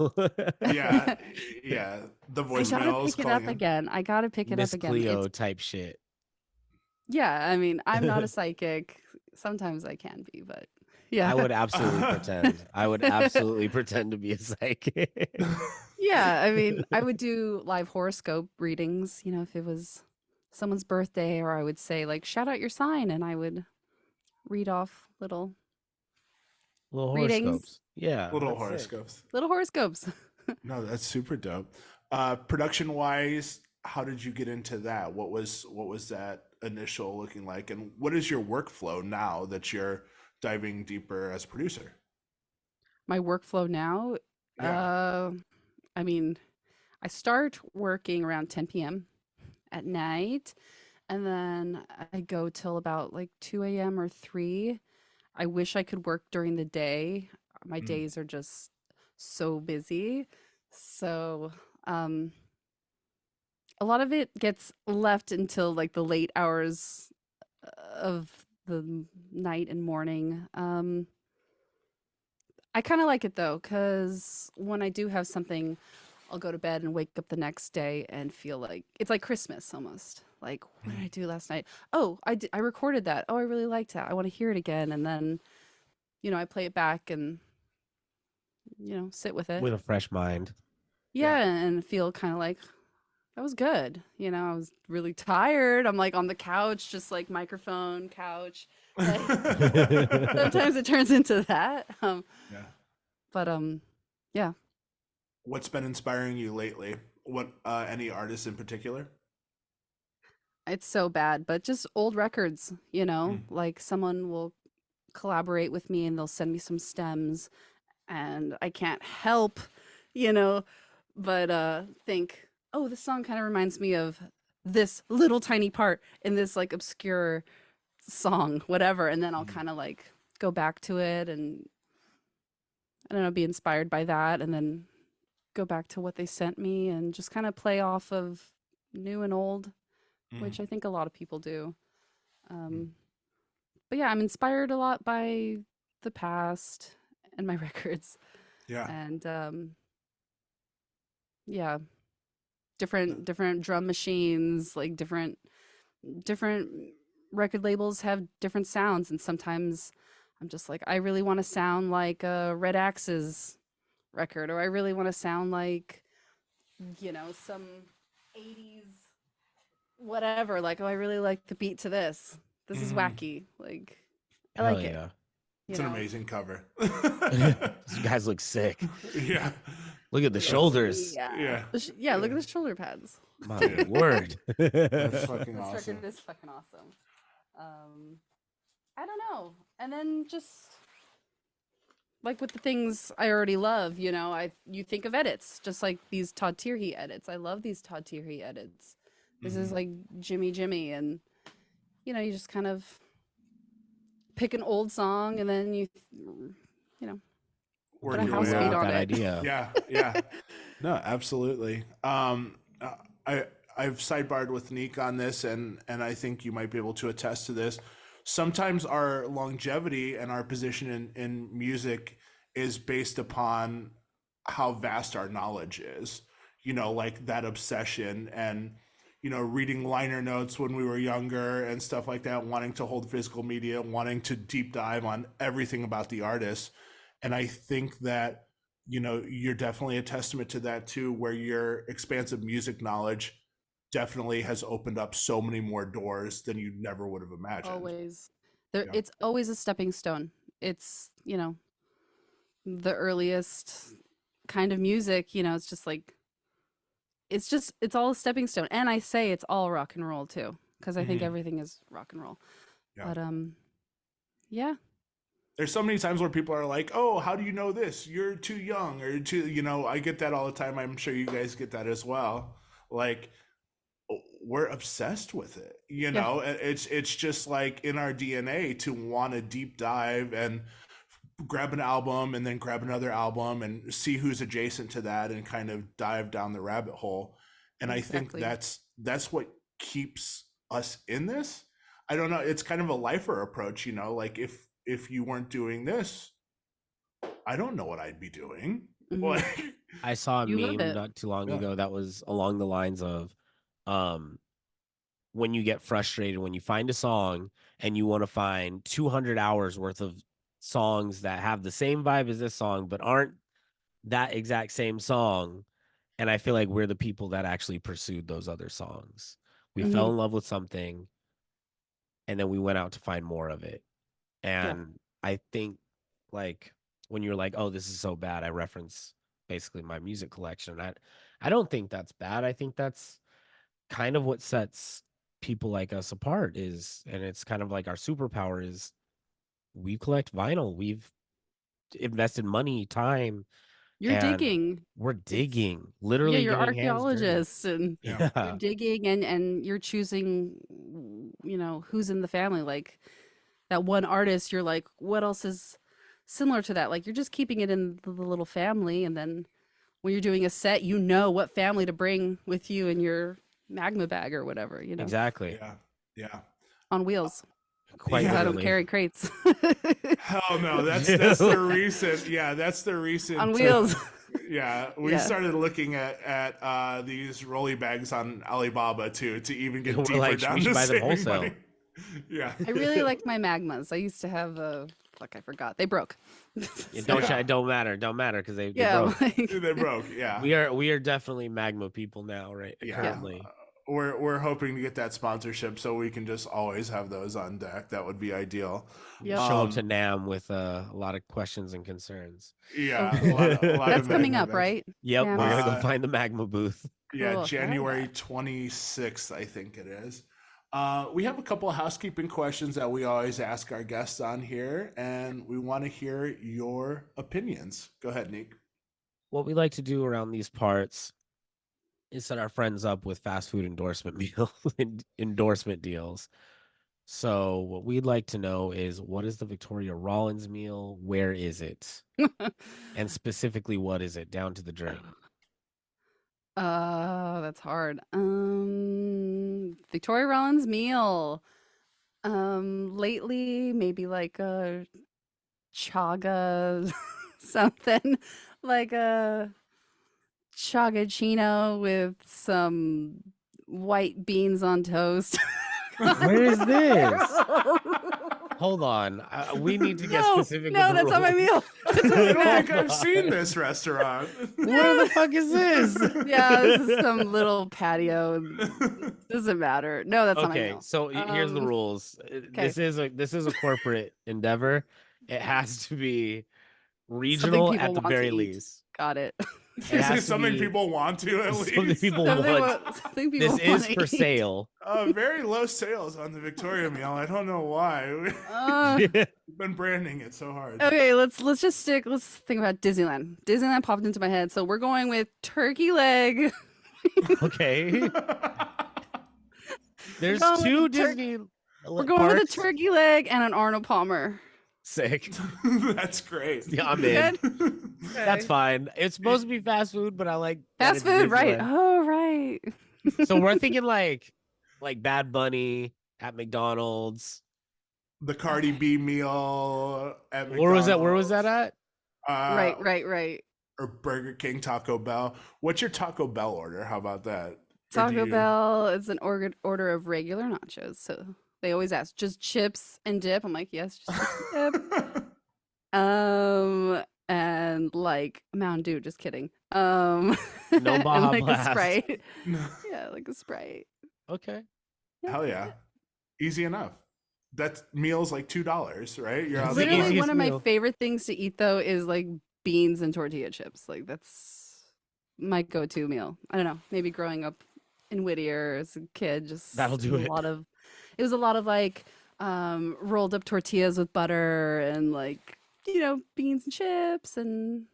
A: Yeah, yeah. The
C: I gotta
A: voicemails
C: pick it
A: calling
C: up
A: in.
C: again. I gotta pick it up
B: Miss
C: again.
B: Cleo type shit.
C: Yeah, I mean, I'm not a psychic. Sometimes I can be, but yeah.
B: I would absolutely pretend. I would absolutely pretend to be a psychic.
C: Yeah, I mean, I would do live horoscope readings, you know, if it was someone's birthday, or I would say like shout out your sign, and I would read off little
B: Little
C: readings,
B: horoscopes. Yeah.
A: Little
B: that's sick.
A: horoscopes.
C: little horoscopes.
A: No, that's super dope. Production wise, how did you get into that? What was that initial looking like, and what is your workflow now that you're diving deeper as a producer?
C: My workflow now,
A: Yeah.
C: I mean, I start working around 10 p.m. at night, and then I go till about like 2 a.m. or 3. I wish I could work during the day. my
A: Mm.
C: days are just so busy. So, a lot of it gets left until like the late hours of the night and morning. I kind of like it though, because when I do have something, I'll go to bed and wake up the next day and feel like it's like Christmas almost. Like, what did I do last night? Oh, I recorded that. Oh, I really liked that. I want to hear it again. And then, I play it back and, sit with it.
B: With a fresh mind.
C: Yeah, and feel kind of like that was good. I was really tired. I'm like on the couch, just like microphone couch. Like, sometimes it turns into that.
A: Yeah.
C: But yeah.
A: What's been inspiring you lately? What any artists in particular?
C: It's so bad, but just old records,
A: Mm.
C: like someone will collaborate with me and they'll send me some stems and I can't help, but think, oh, this song kind of reminds me of this little tiny part in this like obscure song, whatever. And then I'll kind of like go back to it and I don't know, be inspired by that and then go back to what they sent me and just kind of play off of new and old, which I think a lot of people do. But yeah, I'm inspired a lot by the past and my records.
A: Yeah.
C: And yeah, different drum machines, like different record labels have different sounds, and sometimes I'm just like, I really want to sound like a Red Axe's record, or I really want to sound like, some 80s whatever. Like, oh, I really like the beat to this. This is wacky. Like, I
B: Hell
C: like it.
B: yeah.
A: It's an amazing cover.
B: These guys look sick.
A: Yeah.
B: Look at the shoulders.
A: Yeah.
C: Yeah, look at the shoulder pads.
B: My word.
A: That's fucking
C: This
A: awesome.
C: record is fucking awesome. I don't know. And then just like with the things I already love, you think of edits, just like these Todd Tierhe edits. I love these Todd Tierhe edits. This is like Jimmy, and you just kind of pick an old song and then you
A: Work
C: put a
A: your
C: house
A: way
C: beat
A: out.
C: on
B: that
C: it.
B: idea.
A: Yeah. No, absolutely. I've sidebarred with Neek on this, and I think you might be able to attest to this. Sometimes our longevity and our position in music is based upon how vast our knowledge is. Like that obsession and reading liner notes when we were younger and stuff like that, wanting to hold physical media, wanting to deep dive on everything about the artist. And I think that you're definitely a testament to that too, where your expansive music knowledge definitely has opened up so many more doors than you never would have imagined.
C: Always.
A: Yeah.
C: It's always a stepping stone. It's, the earliest kind of music, it's just like, it's all a stepping stone. And I say it's all rock and roll too, because I think everything is rock and roll.
A: Yeah.
C: But yeah.
A: There's so many times where people are like, oh, how do you know this? You're too young, or too, I get that all the time. I'm sure you guys get that as well. Like, we're obsessed with it. It's just like in our DNA to want to deep dive and grab an album and then grab another album and see who's adjacent to that and kind of dive down the rabbit hole. And
C: Exactly.
A: I think that's what keeps us in this. I don't know. It's kind of a lifer approach, like if you weren't doing this, I don't know what I'd be doing. Like,
B: I saw a
C: You love
B: meme
C: it.
B: not too long ago that was along the lines of when you get frustrated, when you find a song and you want to find 200 hours worth of songs that have the same vibe as this song but aren't that exact same song. And I feel like we're the people that actually pursued those other songs. We fell in love with something and then we went out to find more of it. And I think like when you're like, oh, this is so bad, I reference basically my music collection. I don't think that's bad. I think that's kind of what sets people like us apart and it's kind of like our superpower is we collect vinyl. We've invested money, time.
C: You're digging.
B: We're
C: It's
B: digging, literally
C: you're
B: getting hands dirty.
C: archaeologists and you're digging and you're choosing, who's in the family. Like that one artist, you're like, what else is similar to that. Like you're just keeping it in the little family, and then when you're doing a set, you know what family to bring with you in your magma bag or whatever, you know.
B: Exactly.
A: Yeah.
C: On wheels.
B: Quite
C: Because I don't
B: literally.
C: carry crates.
A: Hell no, that's the recent. Yeah, that's the recent.
C: On wheels.
A: Yeah, we started looking at these rolly bags on Alibaba too to even get
B: We're
A: deeper
B: like,
A: down
B: we should
A: to
B: buy them
A: saving
B: wholesale.
A: money. Yeah,
C: I really like my magmas. I used to have fuck, I forgot. They broke.
B: It
C: So,
B: don't matter because they
C: yeah,
B: broke.
C: like,
A: they broke. Yeah,
B: We are definitely magma people now, right?
A: yeah.
B: Currently.
A: We're hoping to get that sponsorship so we can just always have those on deck. That would be ideal.
C: Yep.
B: Show up to NAM with a lot of questions and concerns.
A: Yeah,
C: Oh, cool.
A: a lot
C: that's
A: of
C: coming
A: magma
C: up,
A: bags.
C: right?
B: Yep,
C: Yeah,
B: we're gonna go
A: Uh,
B: find the magma booth.
A: Yeah,
C: Cool.
A: January
C: Yeah.
A: 26th, I think it is. We have a couple of housekeeping questions that we always ask our guests on here, and we want to hear your opinions. Go ahead, Neek.
B: What we like to do around these parts is set our friends up with fast food endorsement deals. So what we'd like to know is, what is the Victoria Rawlins meal? Where is it? And specifically, what is it, down to the drink?
C: That's hard. Victoria Rawlins meal. Lately, maybe like a chaga something, like a chagachino with some white beans on toast.
B: Where is this? Hold on. We need to get specific.
C: No,
B: with the
C: that's not my
B: rules.
C: meal.
A: I don't think I've seen this restaurant.
B: Where the fuck is this?
C: Yeah, this is some little patio. Doesn't matter. No, that's not my
B: Okay,
C: meal.
B: so here's the rules. This is a corporate endeavor. It has to be regional
C: people
B: at the
C: want to
B: very
C: eat.
B: least.
C: Got it.
B: It
A: Is
B: has
A: it
B: to
A: something
B: be
A: people want to at
B: something
A: least?
B: people
C: Something
B: want.
C: something people
B: This is
C: wanna
B: for
C: eat.
B: sale.
A: Very low sales on the Victoria meal. I don't know why. We've been branding it so hard.
C: Okay, let's think about Disneyland. Disneyland popped into my head, so we're going with turkey leg.
B: Okay. There's
C: going with
B: two
C: the tur-
B: Disney.
C: We're going with a
B: parks.
C: turkey leg and an Arnold Palmer.
B: Sick.
A: That's great.
B: Yeah, I'm in.
C: Good?
B: That's fine. It's supposed to be fast food, but I like that
C: Fast
B: it's
C: food, right?
B: Disneyland.
C: Oh, right.
B: So we're thinking like Bad Bunny at McDonald's.
A: The Cardi B meal at
B: Where was that? Where was that
A: McDonald's.
B: at?
C: Right.
A: Or Burger King, Taco Bell. What's your Taco Bell order? How about that? Or do
C: Taco
A: you-
C: Bell is an order of regular nachos. So they always ask, just chips and dip. I'm like, yes, just chips and dip. And like Mountain Dew, just kidding.
B: No
C: and
B: Baja
C: like
B: Blast.
C: a Sprite. Yeah, like a Sprite.
B: Okay.
A: Hell yeah. Easy enough. That meal's like $2, right? You're
B: It's
A: out
B: the
A: the door.
C: Literally,
B: easiest
C: one of my
B: meal.
C: favorite things to eat though is like beans and tortilla chips. Like that's my go-to meal. I don't know. Maybe growing up in Whittier as a kid, just
B: That'll do
C: a
B: it.
C: It was a lot of like rolled up tortillas with butter and like beans and chips and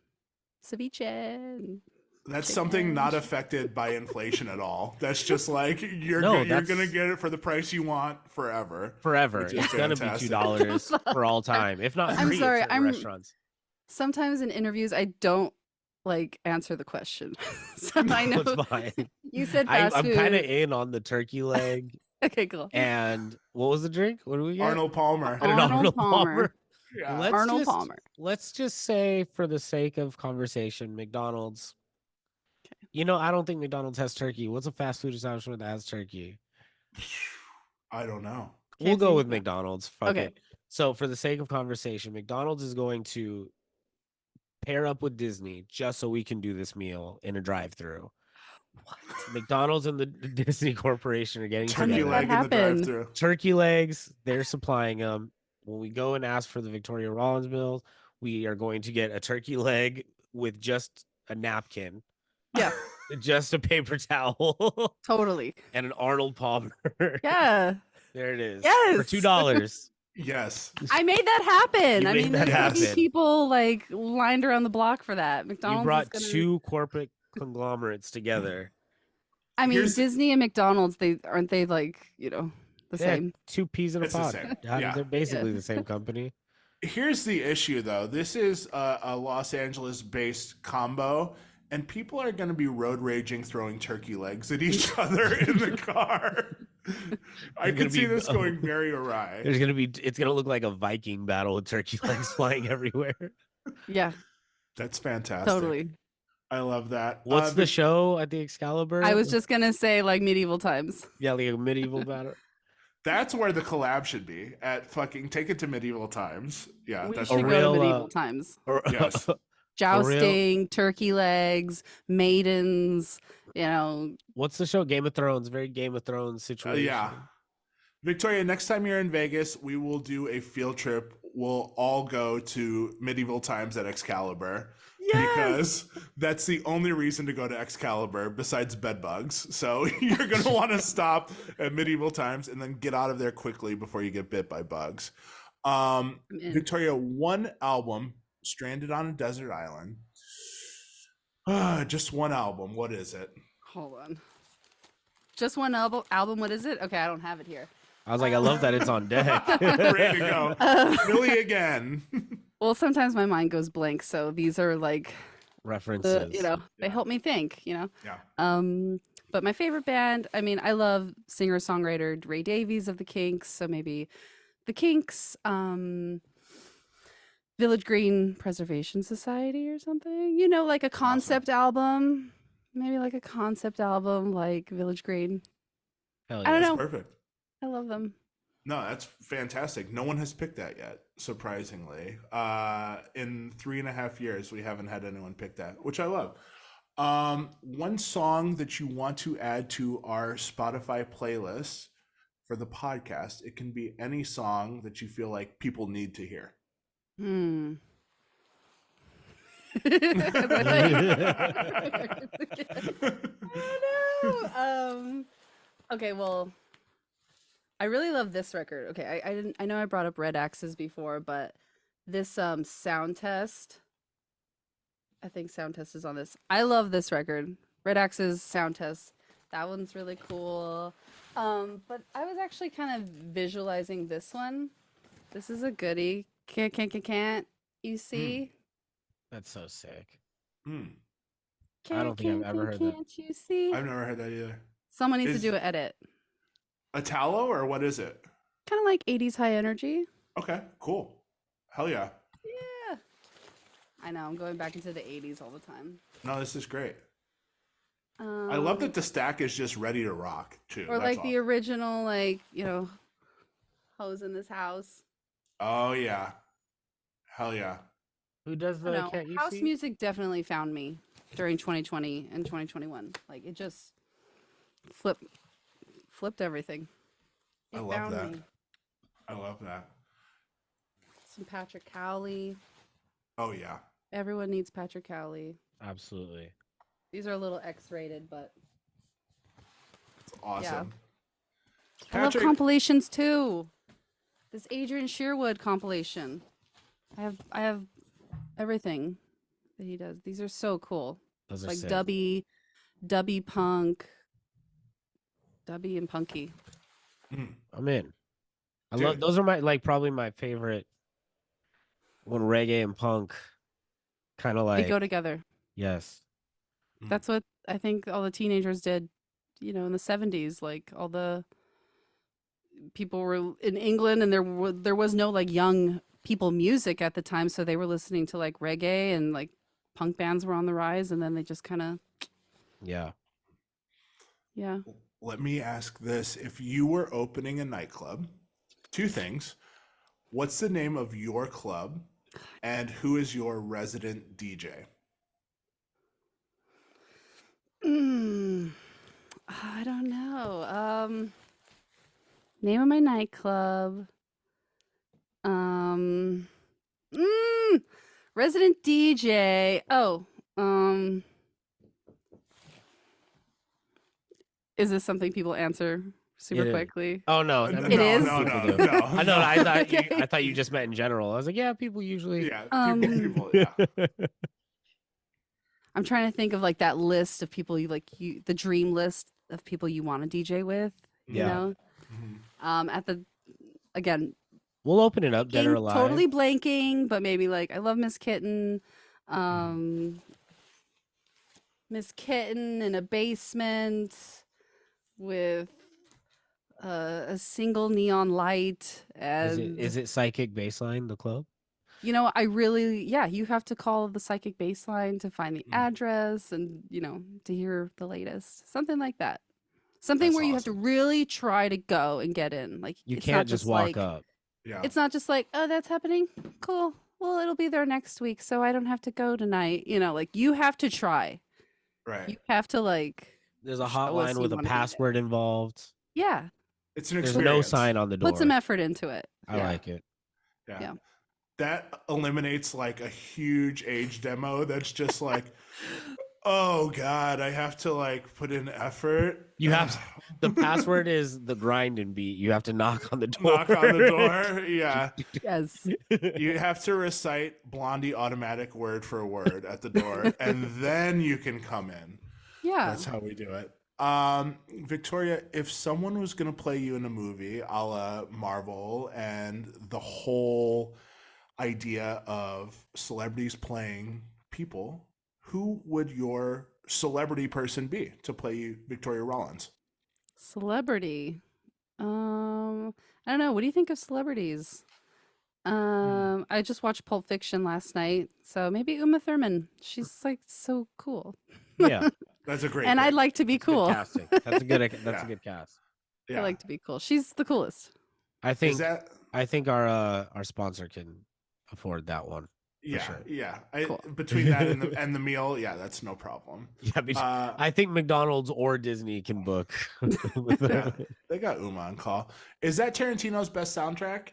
C: ceviche. And
A: That's
C: chicken.
A: something not affected by inflation at all. That's just like you're
B: No,
A: you're
B: that's-
A: gonna get it for the price you want forever.
B: Forever.
A: Which is
B: It's gonna be
A: fantastic.
B: $2 for all time. If not
C: I'm
B: free
C: sorry,
B: at certain restaurants.
C: Sometimes in interviews, I don't like answer the question. So I know
B: It's fine.
C: you said
B: I'm
C: fast food.
B: kind of in on the turkey leg.
C: Okay, cool.
B: And what was the drink? What do we get?
A: Arnold Palmer.
B: And an
C: Arnold Palmer.
A: Yeah.
B: Let's
C: Arnold
B: just-
C: Palmer.
B: Let's just say, for the sake of conversation, McDonald's.
C: Okay.
B: I don't think McDonald's has turkey. What's a fast food establishment that has turkey?
A: I don't know.
B: We'll go
C: KFC?
B: with
C: No.
B: McDonald's. Fuck
C: Okay.
B: it. So, for the sake of conversation, McDonald's is going to pair up with Disney just so we can do this meal in a drive-through.
C: What?
B: McDonald's and the Disney Corporation are getting
A: Turkey
B: together.
C: That
A: leg in the
C: happened.
A: drive-thru.
B: Turkey legs, they're supplying them. When we go and ask for the Victoria Rawlins meal, we are going to get a turkey leg with just a napkin,
C: Yeah,
B: just a paper towel,
C: totally.
B: and an Arnold Palmer.
C: Yeah,
B: There it is. For
C: Yes.
B: $2.
A: Yes.
C: I made that happen.
B: You
C: I
B: made
C: mean,
B: that
C: there's gonna be
B: happen.
C: people like lined around the block for that. McDonald's
B: You brought
C: is gonna...
B: two corporate conglomerates together.
C: I mean,
A: Here's-
C: Disney and McDonald's. Aren't they like the
B: Yeah,
C: same?
B: two peas in a
A: It's the
B: pod.
A: same.
B: Yeah,
A: Yeah.
B: they're basically the same company.
A: Here's the issue, though. This is a Los Angeles-based combo, and people are going to be road raging, throwing turkey legs at each other in the car. I
B: There's
A: can
B: gonna
A: see
B: be-
A: this going very awry.
B: It's gonna look like a Viking battle with turkey legs flying everywhere.
C: Yeah,
A: That's fantastic.
C: totally.
A: I love that.
B: What's the show at the Excalibur?
C: I was just gonna say like medieval times.
B: Yeah, like a medieval battle.
A: That's where the collab should be, at fucking Take It to Medieval Times. Yeah,
C: We
A: that's
C: should
B: a
C: go
B: real,
C: to medieval times.
B: Or-
A: Yes.
C: Jousting, turkey legs, maidens. You know,
B: What's the show? Game of Thrones. Very Game of Thrones situation.
A: Yeah. Victoria, next time you're in Vegas, we will do a field trip. We'll all go to Medieval Times at Excalibur. Because that's the only reason to go to Excalibur besides bed bugs. So you're going to want to stop at Medieval Times and then get out of there quickly before you get bit by bugs. Victoria, one album, Stranded on a Desert Island. Just one album. What is it?
C: Hold on. Just one album. What is it? Okay, I don't have it here.
B: I was like, I love that it's on deck.
A: Ready to go. Really again.
C: Well, sometimes my mind goes blank, so these are like
B: References.
C: they help me think,
A: Yeah.
C: But my favorite band, I mean, I love singer-songwriter Ray Davies of the Kinks, so maybe the Kinks, Village Green Preservation Society or something. Like a concept album. Maybe like a concept album like Village Green.
B: Hell
C: I don't
B: yeah.
C: know.
A: Perfect.
C: I love them.
A: No, that's fantastic. No one has picked that yet, surprisingly. In 3.5 years, we haven't had anyone pick that, which I love. One song that you want to add to our Spotify playlist for the podcast, it can be any song that you feel like people need to hear.
C: I don't know. Okay, well, I really love this record. Okay, I know I brought up Red Axes before, but this Sound Test, I think Sound Test is on this. I love this record. Red Axes Sound Test. That one's really cool. But I was actually kind of visualizing this one. This is a goodie. Can't you see?
B: That's so sick.
A: Hmm.
B: I don't think I've ever heard that.
C: Can't you see?
A: I've never heard that either.
C: Someone needs
A: Is-
C: to do an edit.
A: Italo, or what is it?
C: Kind of like 80s high energy.
A: Okay, cool. Hell yeah.
C: Yeah. I know, I'm going back into the 80s all the time.
A: No, this is great. I love that the stack is just ready to rock, too.
C: Or
A: That's
C: like the original, Hose in This House.
A: Oh, yeah. Hell yeah.
B: Who does
C: I
B: the
C: know.
B: Can't You
C: House
B: See?
C: music definitely found me during 2020 and 2021. Like it just flipped everything.
A: I
C: It
A: love
C: found
A: that.
C: me.
A: I love that.
C: Some Patrick Cowley.
A: Oh, yeah.
C: Everyone needs Patrick Cowley.
B: Absolutely.
C: These are a little X-rated, but
A: It's awesome.
C: I love
A: Patrick,
C: compilations too. This Adrian Sherwood compilation. I have everything that he does. These are so cool.
B: Those are
C: Like
B: sick.
C: dubby punk, dubby and punky.
B: I'm in. I
A: Dude.
B: love those are probably my favorite when reggae and punk kind of
C: They
B: like
C: go together.
B: yes.
C: That's what I think all the teenagers did, in the 70s. Like all the people were in England and there was no like young people music at the time, so they were listening to like reggae and like punk bands were on the rise, and then they just kind of
B: Yeah.
A: Let me ask this. If you were opening a nightclub, two things. What's the name of your club, and who is your resident DJ?
C: I don't know. Name of my nightclub. Resident DJ. Oh, is this something people answer super
B: It is.
C: quickly?
B: Oh no.
A: No,
C: It is?
A: No.
B: I know. I thought
C: Okay.
B: I thought you just meant in general. I was like, yeah, people usually.
A: Yeah, people, yeah.
C: I'm trying to think of like that list of people the dream list of people you want to DJ with. You
B: Yeah.
C: know,
A: Mhm.
C: again,
B: We'll open it up, Dead or Alive.
C: Totally blanking, but maybe like I love Miss Kitten. Miss Kitten in a basement with a single neon light, and
B: Is it Psychic Baseline, the club?
C: you know, you have to call the psychic baseline to find the address and, you know, to hear the latest. Something like that. Something
A: That's
C: where you have to
A: awesome.
C: really try to go and get in. Like
B: You
C: it's
B: can't
C: not
B: just
C: like,
B: walk up.
A: Yeah.
C: It's not just like, oh, that's happening. Cool. Well, it'll be there next week, so I don't have to go tonight. You know, like you have to try.
A: Right.
C: You have to like.
B: There's a
C: show us
B: hotline
C: you
B: with a
C: wanna be there.
B: password involved.
C: Yeah.
A: It's an
B: There's
A: experience.
B: no sign on the door.
C: Put some effort into it.
B: I like it.
A: Yeah. That eliminates like a huge age demo that's just like, oh God, I have to like put in effort.
B: You have to, the password is the grind and beat. You have to knock on the door.
A: Knock on the door. Yeah.
C: Yes.
A: You have to recite Blondie automatic word for word at the door, and then you can come in.
C: Yeah.
A: That's how we do it. Victoria, if someone was going to play you in a movie a la Marvel and the whole idea of celebrities playing people, who would your celebrity person be to play you, Victoria Rawlins?
C: Celebrity. I don't know. What do you think of celebrities? I just watched Pulp Fiction last night, so maybe Uma Thurman. She's like so cool.
B: Yeah.
A: That's a great
C: And
A: pick.
C: I'd like to be cool.
B: Casting. That's a good
A: Yeah.
B: a good cast.
A: Yeah.
C: I like to be cool. She's the coolest.
B: I
A: Is
B: think
A: that
B: I think our sponsor can afford that one.
A: yeah,
B: sure.
A: yeah.
C: Cool.
A: Between that and the meal, yeah, that's no problem.
B: Yeah, I think McDonald's or Disney can book.
A: Yeah, they got Uma on call. Is that Tarantino's best soundtrack?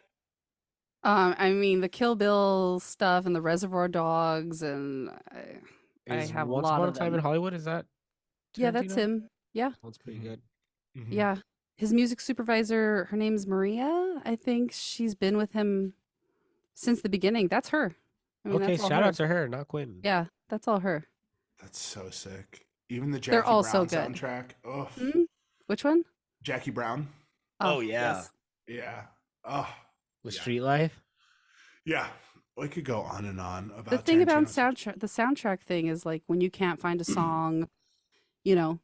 C: I mean the Kill Bill stuff and the Reservoir Dogs, and I
B: Is
C: have
B: Once
C: a lot
B: Upon a
C: of
B: Time
C: them.
B: in Hollywood? Is that
C: Yeah, that's
B: Tarantino?
C: him. Yeah,
B: That's pretty good.
A: Mhm.
C: yeah. His music supervisor, her name's Maria. I think she's been with him since the beginning. That's her. I mean,
B: Okay,
C: that's all
B: shout
C: her.
B: out to her, not Quentin.
C: Yeah, that's all her.
A: That's so sick. Even the
C: They're
A: Jackie
C: all
A: Brown
C: so good.
A: soundtrack. Oh,
C: Hmm? Which one?
A: Jackie Brown.
B: Oh, yeah.
C: Yes.
A: Yeah. Oh,
B: With
A: yeah.
B: Street Life?
A: Yeah. We could go on and on about
C: The thing about
A: Tarantino's-
C: the soundtrack thing is like when you can't find a song, you know,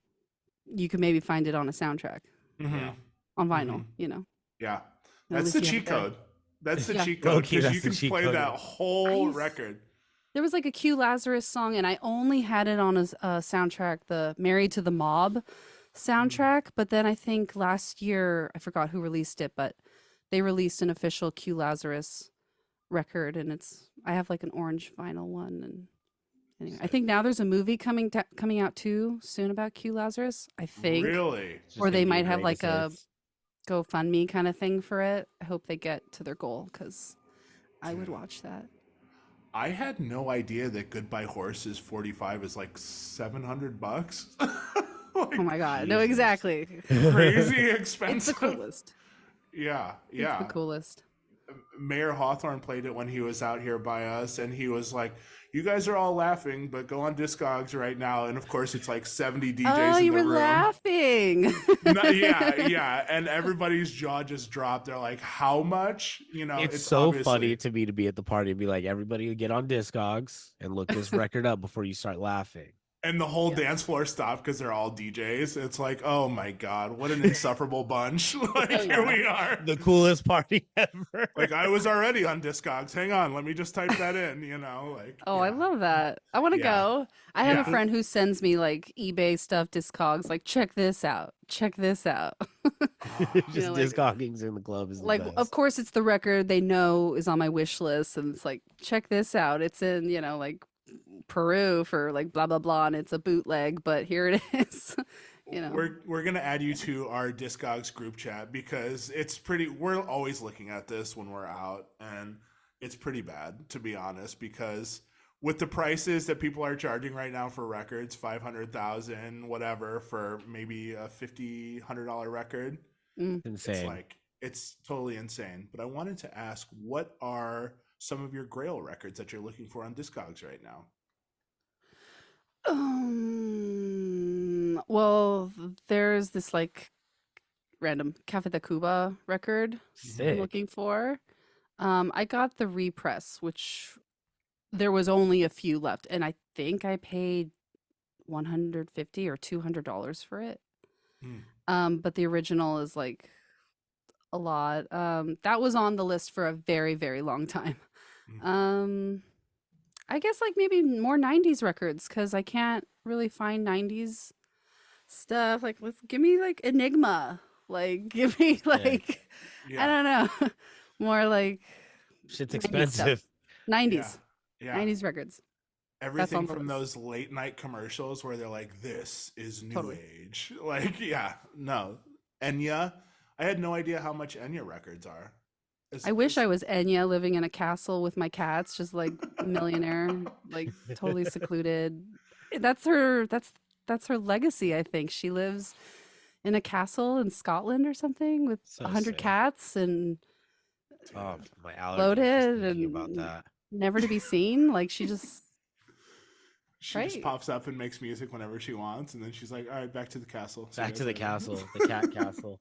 C: you could maybe find it on a soundtrack
A: Mhm.
B: Yeah.
C: on vinyl.
A: Mhm.
C: You know,
A: Yeah.
C: At
A: That's
C: least
A: the
C: you have
A: cheat
C: it there.
A: code. That's the
C: Yeah.
A: cheat code
B: Low-key,
A: because
B: that's
A: you
B: the
A: can
B: cheat
A: play
B: code.
A: that whole
C: Nice.
A: record.
C: There was like a Q Lazarus song, and I only had it on a soundtrack, the Married to the Mob soundtrack. But then I think last year, I forgot who released it, but they released an official Q Lazarus record, and I have like an orange vinyl one. And anyway, I think now there's a movie coming out too soon about Q Lazarus. I think,
A: Really?
B: It's just
C: or they
B: gonna be
C: might have like
B: greatest
C: a
B: hits.
C: GoFundMe kind of thing for it. I hope they get to their goal because I would
A: Dude.
C: watch that.
A: I had no idea that Goodbye Horses 45 is like $700.
C: Oh my god, no,
B: Jesus.
C: exactly.
A: Crazy
C: It's
A: expensive.
C: the coolest.
A: Yeah,
C: It's
A: yeah.
C: the coolest.
A: Mayor Hawthorne played it when he was out here by us, and he was like, "You guys are all laughing, but go on Discogs right now." And of course, it's like 70 DJs
C: Oh,
A: in
C: you
A: the
C: were
A: room.
C: laughing.
A: Yeah, and everybody's jaw just dropped. They're like, "How much?" You know,
B: It's so
A: obviously-
B: funny to me to be at the party and be like, everybody get on Discogs and look this record up before you start laughing.
A: And the whole
C: Yes.
A: dance floor stopped because they're all DJs. It's like, oh my god, what an insufferable bunch! Like here we are.
B: The coolest party ever.
A: Like I was already on Discogs. Hang on, let me just type that in. You know, like.
C: Oh, I
A: yeah.
C: love that. I want to
A: Yeah.
C: go. I have
A: Yeah.
C: a friend who sends me like eBay stuff, Discogs, like check this out. Check this out.
B: Just
C: know, like-
B: Discoggings in the club is the
C: Like,
B: best.
C: of course, it's the record they know is on my wish list, and it's like, check this out. It's in, like Peru for like blah blah blah, and it's a bootleg, but here it is.
A: We're gonna add you to our Discogs group chat because it's pretty. We're always looking at this when we're out, and it's pretty bad to be honest. Because with the prices that people are charging right now for records, 500,000, whatever, for maybe a $100 record,
B: Insane.
A: it's totally insane. But I wanted to ask, what are some of your Grail records that you're looking for on Discogs right now?
C: Well, there's this like random Cafe de Cuba record I'm
B: Sick.
C: looking for. I got the repress, which there was only a few left, and I think I paid $150 or $200 for it. But the original is like a lot. That was on the list for a very, very long time. I guess like maybe more 90s records because I can't really find 90s stuff. Like, let's give me like Enigma. Like, give me like, I don't know, more like
B: shit's
C: 90s
B: expensive.
C: stuff. 90s.
A: Yeah.
C: 90s records.
A: Everything
C: the
A: from
C: list.
A: those late night commercials where they're like, "This is new
C: Totally.
A: age." Like, no, Enya. I had no idea how much Enya records are.
C: I wish I was Enya living in a castle with my cats, just like millionaire, like totally secluded. That's her legacy, I think. She lives in a castle in Scotland or something with
B: So
C: 100
B: sick.
C: cats and
B: Oh, my allergies
C: loaded
B: just thinking about
C: and
B: that.
C: never to be seen. Like she just
A: just pops up and makes music whenever she wants, and then she's like, "All right, back to the castle." See you
B: Back to
A: guys
B: the
A: later."
B: castle, the cat castle.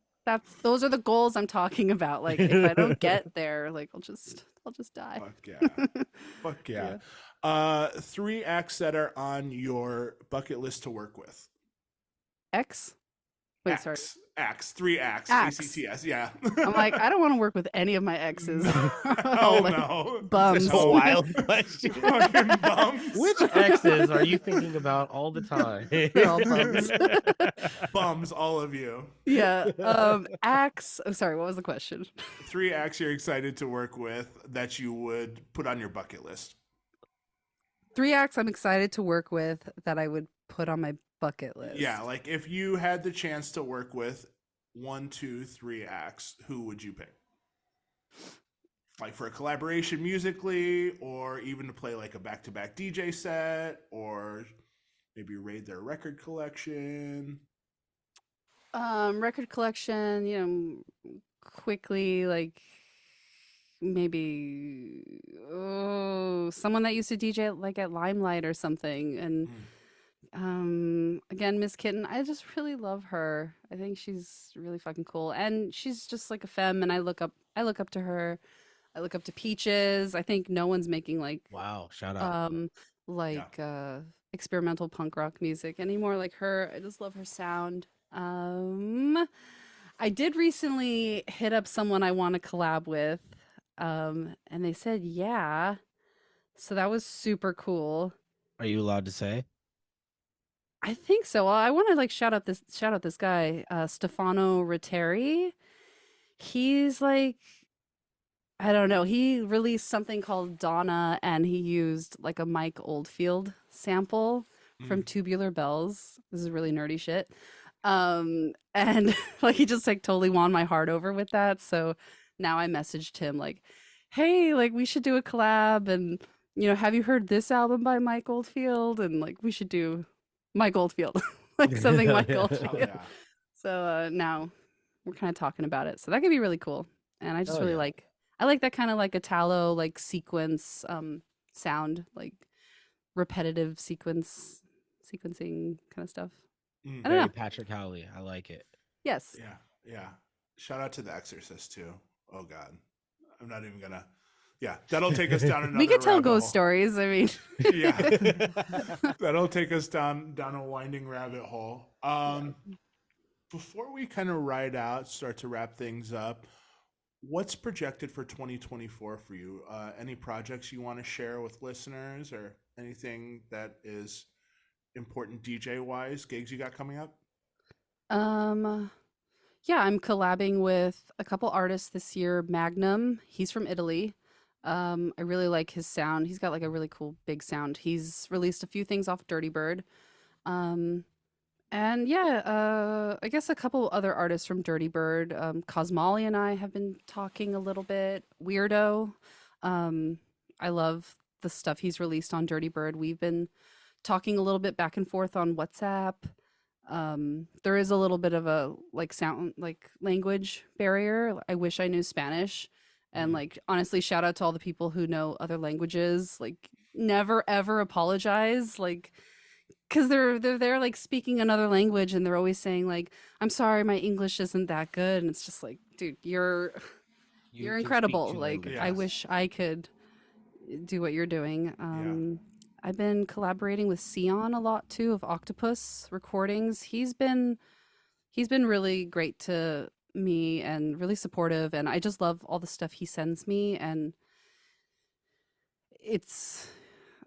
C: those are the goals I'm talking about. Like if I don't get there, like I'll just die.
A: Fuck yeah. Fuck yeah. 3 acts that are on your bucket list to work with.
C: X? Wait,
A: Acts.
C: sorry.
A: Acts. 3 acts.
C: Acts.
A: ACTS. Yeah.
C: I'm like, I don't want to work with any of my exes.
A: Oh,
C: Like,
A: no.
C: bums.
B: That's a wild question.
A: Fucking bums.
B: Which exes are you thinking about all the time?
C: They're all bums.
A: Bums, all of you.
C: Yeah. Acts. Oh, sorry. What was the question?
A: 3 acts you're excited to work with that you would put on your bucket list.
C: 3 acts I'm excited to work with that I would put on my bucket list.
A: Yeah, like if you had the chance to work with 1, 2, 3 acts, who would you pick? Like for a collaboration musically, or even to play like a back-to-back DJ set, or maybe raid their record collection.
C: Record collection, quickly, like maybe someone that used to DJ like at Limelight or something. And again, Miss Kitten, I just really love her. I think she's really fucking cool. And she's just like a femme, and I look up to her. I look up to Peaches. I think no one's making like
B: Wow, shout out.
C: Experimental punk rock music anymore like her. I just love her sound. I did recently hit up someone I want to collab with, and they said yeah. So that was super cool.
B: Are you allowed to say?
C: I think so. Well, I want to like shout out this guy, Stefano Ritteri. He's like, I don't know. He released something called Donna, and he used like a Mike Oldfield sample from Tubular Bells. This is really nerdy shit. And like he just like totally won my heart over with that. So now I messaged him like, hey, like we should do a collab, and have you heard this album by Mike Oldfield? And like we should do Mike Oldfield, like something Mike Oldfield.
A: Oh, yeah.
C: So now we're kind of talking about it. So that could be really cool. And I just really
B: yeah.
C: I like that kind of like Italo like sequence sound, like repetitive sequencing kind of stuff. I don't
B: Very
C: know.
B: Patrick Howley. I like it.
C: Yes.
A: Yeah. Shout out to The Exorcist too. Oh God, I'm not even gonna. Yeah, that'll take us down another.
C: We could tell
A: rabbit
C: ghost
A: hole.
C: stories. I mean,
A: Yeah, that'll take us down a winding rabbit hole. Before we kind of start to wrap things up, what's projected for 2024 for you? Any projects you want to share with listeners, or anything that is important DJ wise, gigs you got coming up?
C: yeah, I'm collabing with a couple artists this year. Magnum, he's from Italy. I really like his sound. He's got like a really cool big sound. He's released a few things off Dirtybird. And yeah, I guess a couple other artists from Dirtybird. Cosmolly and I have been talking a little bit. Weirdo. I love the stuff he's released on Dirtybird. We've been talking a little bit back and forth on WhatsApp. There is a little bit of a like sound like language barrier. I wish I knew Spanish. And like honestly, shout out to all the people who know other languages. Like never ever apologize. Like because they're like speaking another language, and they're always saying like, I'm sorry, my English isn't that good. And it's just like, dude, you're You're
B: can speak
C: incredible.
B: two
C: Like,
A: Yes.
C: I wish I could do what you're doing. I've been collaborating with Sion a lot too of Octopus Recordings. He's been really great to me and really supportive, and I just love all the stuff he sends me, and it's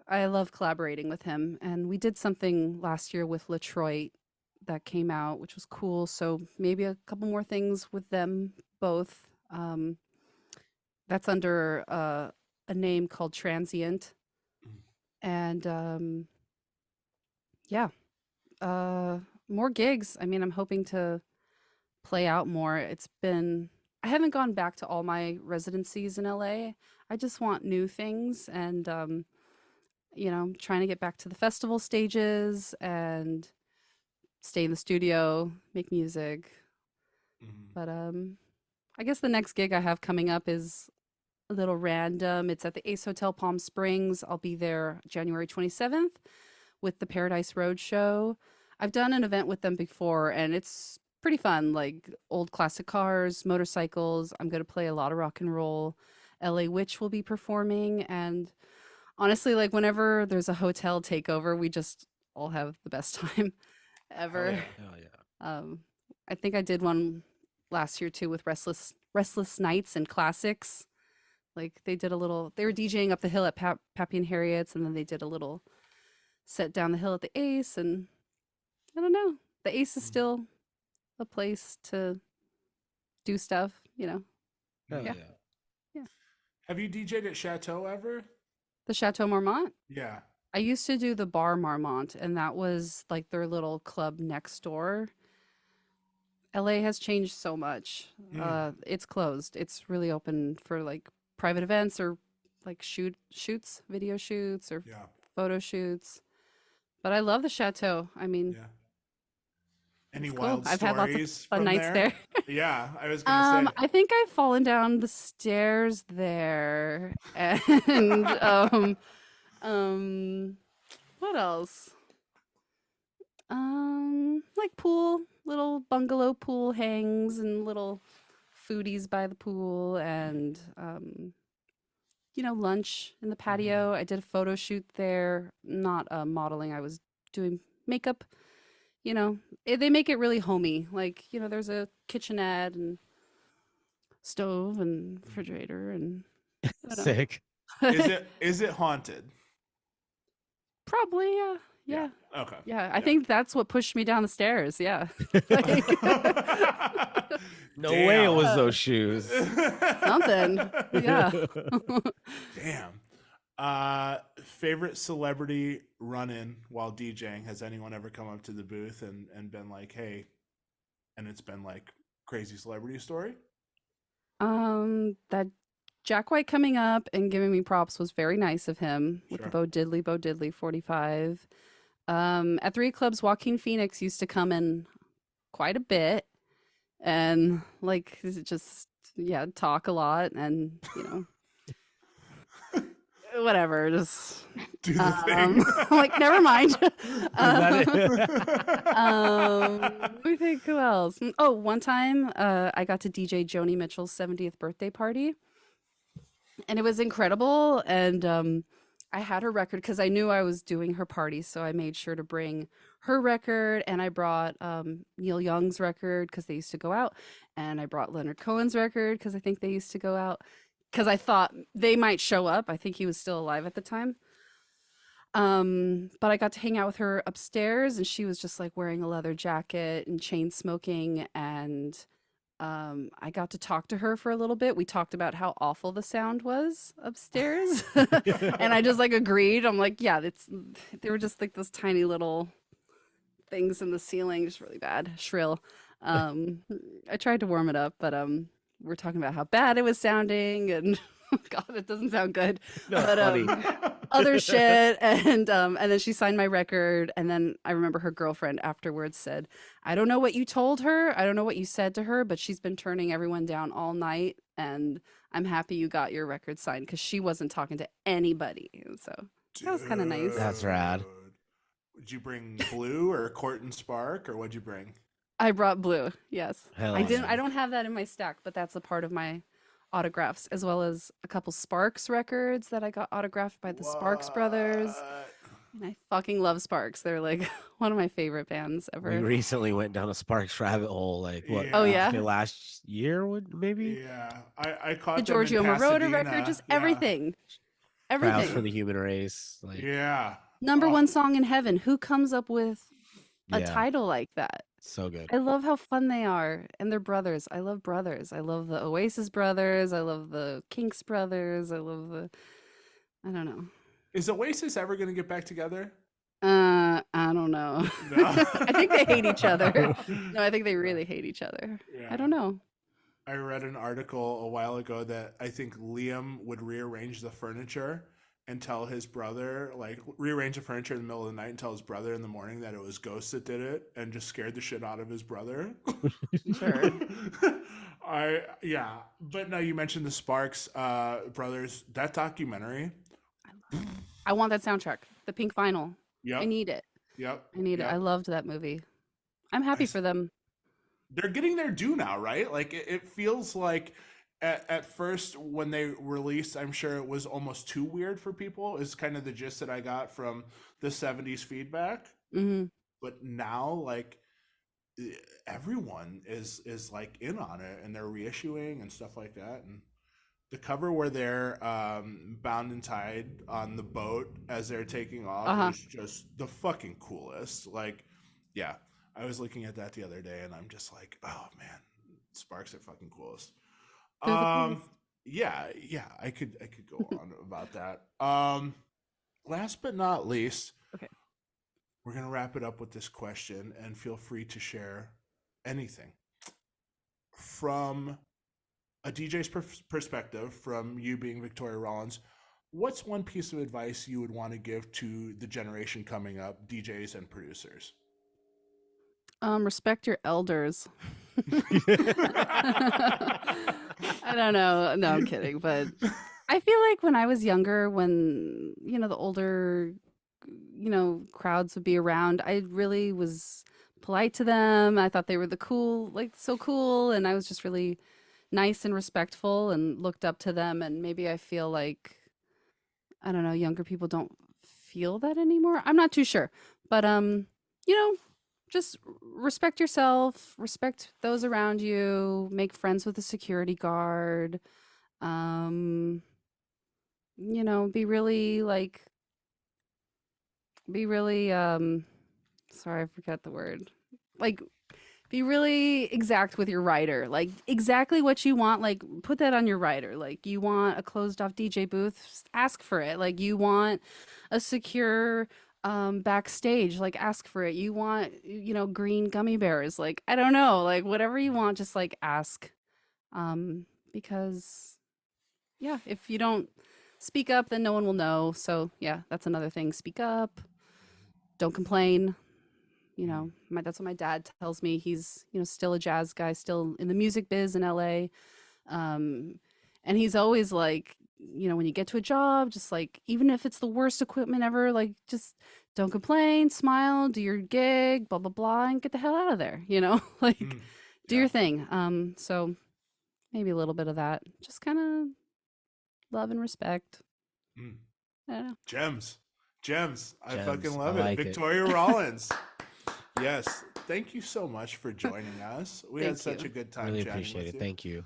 C: I love collaborating with him. And we did something last year with Latroit that came out, which was cool. So maybe a couple more things with them both. That's under a name called Transient. And yeah, more gigs. I mean, I'm hoping to play out more. I haven't gone back to all my residencies in LA. I just want new things, and trying to get back to the festival stages and stay in the studio, make music. But I guess the next gig I have coming up is a little random. It's at the Ace Hotel Palm Springs. I'll be there January 27th with the Paradise Road Show. I've done an event with them before, and it's pretty fun, like old classic cars, motorcycles. I'm going to play a lot of rock and roll. LA Witch will be performing, and honestly, like whenever there's a hotel takeover, we just all have the best time ever.
B: Oh yeah.
C: I think I did one last year too with Restless Nights and Classics. Like they were DJing up the hill at Pappy and Harriet's, and then they did a little set down the hill at the Ace, and I don't know. The Ace is still a place to do stuff,
B: Oh,
C: Yeah.
B: yeah.
A: Have you DJ'd at Chateau ever?
C: The Chateau Marmont.
A: Yeah.
C: I used to do the Bar Marmont, and that was like their little club next door. LA has changed so much. It's closed. It's really open for like private events or like shoots, video shoots or
A: Yeah.
C: photo shoots. But I love the Chateau. I mean,
A: Yeah. Any
C: it's cool.
A: wild
C: I've had lots of
A: stories
C: fun
A: from
C: nights there.
A: Yeah, I was gonna say.
C: I think I've fallen down the stairs there, and what else? Like little bungalow pool hangs and little foodies by the pool, and lunch in the patio. I did a photo shoot there, not modeling. I was doing makeup. They make it really homey. Like, there's a kitchenette and stove and refrigerator and I don't know.
B: Sick.
A: Is it haunted?
C: Probably, yeah.
A: Okay.
C: Yeah, I think that's what pushed me down the stairs. Yeah.
B: No way it was those shoes.
C: Something. Yeah.
A: Damn. Favorite celebrity run-in while DJing? Has anyone ever come up to the booth and been like, hey, and it's been like crazy celebrity story?
C: That Jack White coming up and giving me props was very nice of him with the Bo Diddley 45. At 3 clubs, Joaquin Phoenix used to come in quite a bit and like just talk a lot and whatever, just
A: Do the thing.
C: like never mind.
B: that
C: Let me think who else. Oh, one time I got to DJ Joni Mitchell's 70th birthday party, and it was incredible. And I had her record because I knew I was doing her party, so I made sure to bring her record, and I brought Neil Young's record because they used to go out, and I brought Leonard Cohen's record because I think they used to go out, because I thought they might show up. I think he was still alive at the time. But I got to hang out with her upstairs, and she was just like wearing a leather jacket and chain smoking, and I got to talk to her for a little bit. We talked about how awful the sound was upstairs. And I just like agreed. I'm like, yeah, they were just like those tiny little things in the ceiling, just really bad, shrill. I tried to warm it up, but we're talking about how bad it was sounding, and God, it doesn't sound good.
B: No,
C: But
B: funny.
C: other shit, and then she signed my record, and then I remember her girlfriend afterwards said, "I don't know what you told her, I don't know what you said to her, but she's been turning everyone down all night, and I'm happy you got your record signed," because she wasn't talking to anybody. So that was kind of nice.
B: That's rad.
A: Would you bring Blue or Court and Spark, or what'd you bring?
C: I brought Blue. Yes,
B: Hell
C: I didn't.
B: yeah.
C: I don't have that in my stack, but that's a part of my autographs, as well as a couple Sparks records that I got autographed by the Sparks Brothers.
A: What?
C: And I fucking love Sparks. They're like one of my favorite bands
B: We
C: ever.
B: recently went down a Sparks rabbit hole. Like what?
C: Oh,
A: Yeah.
C: yeah?
B: say last year would maybe.
A: Yeah, I caught
C: The
A: them in
C: Giorgio Moroder record,
A: Pasadena.
C: just
A: Yeah.
C: everything.
B: Crowds
C: Everything.
B: for the human race. Like
A: Yeah.
C: Number
A: Oh,
C: one song in heaven. Who comes up with a
B: yeah,
C: title like that?
B: so good.
C: I love how fun they are, and they're brothers. I love brothers. I love the Oasis brothers. I love the Kinks brothers. I love the, I don't know.
A: Is Oasis ever going to get back together?
C: I don't know.
A: No.
C: I think they hate each other. No, I think they really hate each other.
A: Yeah.
C: I don't know.
A: I read an article a while ago that I think Liam would rearrange the furniture and tell his brother, like rearrange the furniture in the middle of the night and tell his brother in the morning that it was ghosts that did it, and just scared the shit out of his brother.
C: Sure.
A: Yeah. But no, you mentioned the Sparks brothers. That documentary.
C: I want that soundtrack. The pink vinyl.
A: Yep.
C: I need it.
A: Yep.
C: I need it. I loved that movie. I'm happy for them.
A: They're getting their due now, right? Like it feels like at first when they released, I'm sure it was almost too weird for people, is kind of the gist that I got from the 70s feedback.
C: Hmm.
A: But now, like, everyone is like in on it, and they're reissuing and stuff like that. And the cover where they're bound and tied on the boat as they're taking off is just the fucking coolest. Like, yeah, I was looking at that the other day, and I'm just like, oh man, Sparks are fucking coolest.
C: They're the coolest.
A: Yeah, I could go on about that. Last but not least,
C: Okay.
A: we're gonna wrap it up with this question, and feel free to share anything from a DJ's perspective, from you being Victoria Rawlins. What's one piece of advice you would want to give to the generation coming up, DJs and producers?
C: Respect your elders. I don't know. No, I'm kidding. But I feel like when I was younger, when, the older, crowds would be around, I really was polite to them. I thought they were so cool. And I was just really nice and respectful and looked up to them. And maybe I feel like, I don't know, younger people don't feel that anymore. I'm not too sure. But, just respect yourself, respect those around you, make friends with the security guard. Be really sorry, I forgot the word. Like, be really exact with your rider. Like, exactly what you want, like, put that on your rider. Like, you want a closed off DJ booth, ask for it. Like, you want a secure backstage, like, ask for it. You want, green gummy bears, like, I don't know, like, whatever you want, just like ask. Because yeah, if you don't speak up, then no one will know. So yeah, that's another thing. Speak up, don't complain. That's what my dad tells me. He's, still a jazz guy, still in the music biz in LA. And he's always like, when you get to a job, just like, even if it's the worst equipment ever, like, just don't complain, smile, do your gig, blah, blah, blah, and get the hell out of there, like, do your thing. So maybe a little bit of that, just kind of love and respect. I don't know. Gems.
A: I fucking love it.
B: like
A: Victoria Rawlins. Yes. Thank you so much for joining us. We had such a good time.
B: Really
A: chatting
B: appreciate
A: with
B: it.
A: you.
B: Thank you.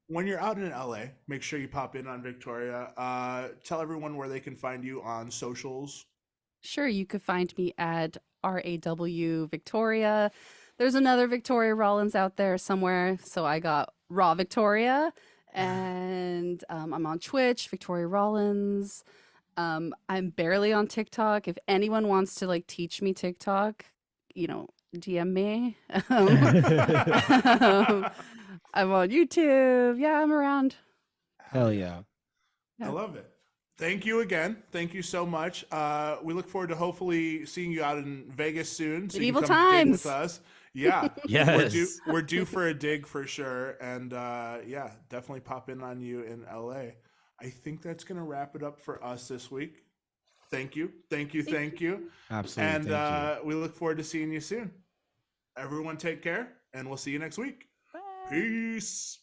A: When you're out in LA, make sure you pop in on Victoria. Tell everyone where they can find you on socials.
C: Sure, you could find me at RAW Victoria. There's another Victoria Rawlins out there somewhere, so I got Raw Victoria, and I'm on Twitch, Victoria Rawlins. I'm barely on TikTok. If anyone wants to like teach me TikTok, DM me. I'm on YouTube. Yeah, I'm around.
B: Hell yeah.
A: I love it. Thank you again. Thank you so much. We look forward to hopefully seeing you out in Vegas soon. So
C: Medieval
A: you can come dig
C: times.
A: with us. Yeah.
B: Yes.
A: We're due for a dig for sure. And yeah, definitely pop in on you in LA. I think that's going to wrap it up for us this week. Thank you.
B: Absolutely.
A: And
B: thank you.
A: we look forward to seeing you soon. Everyone take care, and we'll see you next week.
C: Bye.
A: Peace.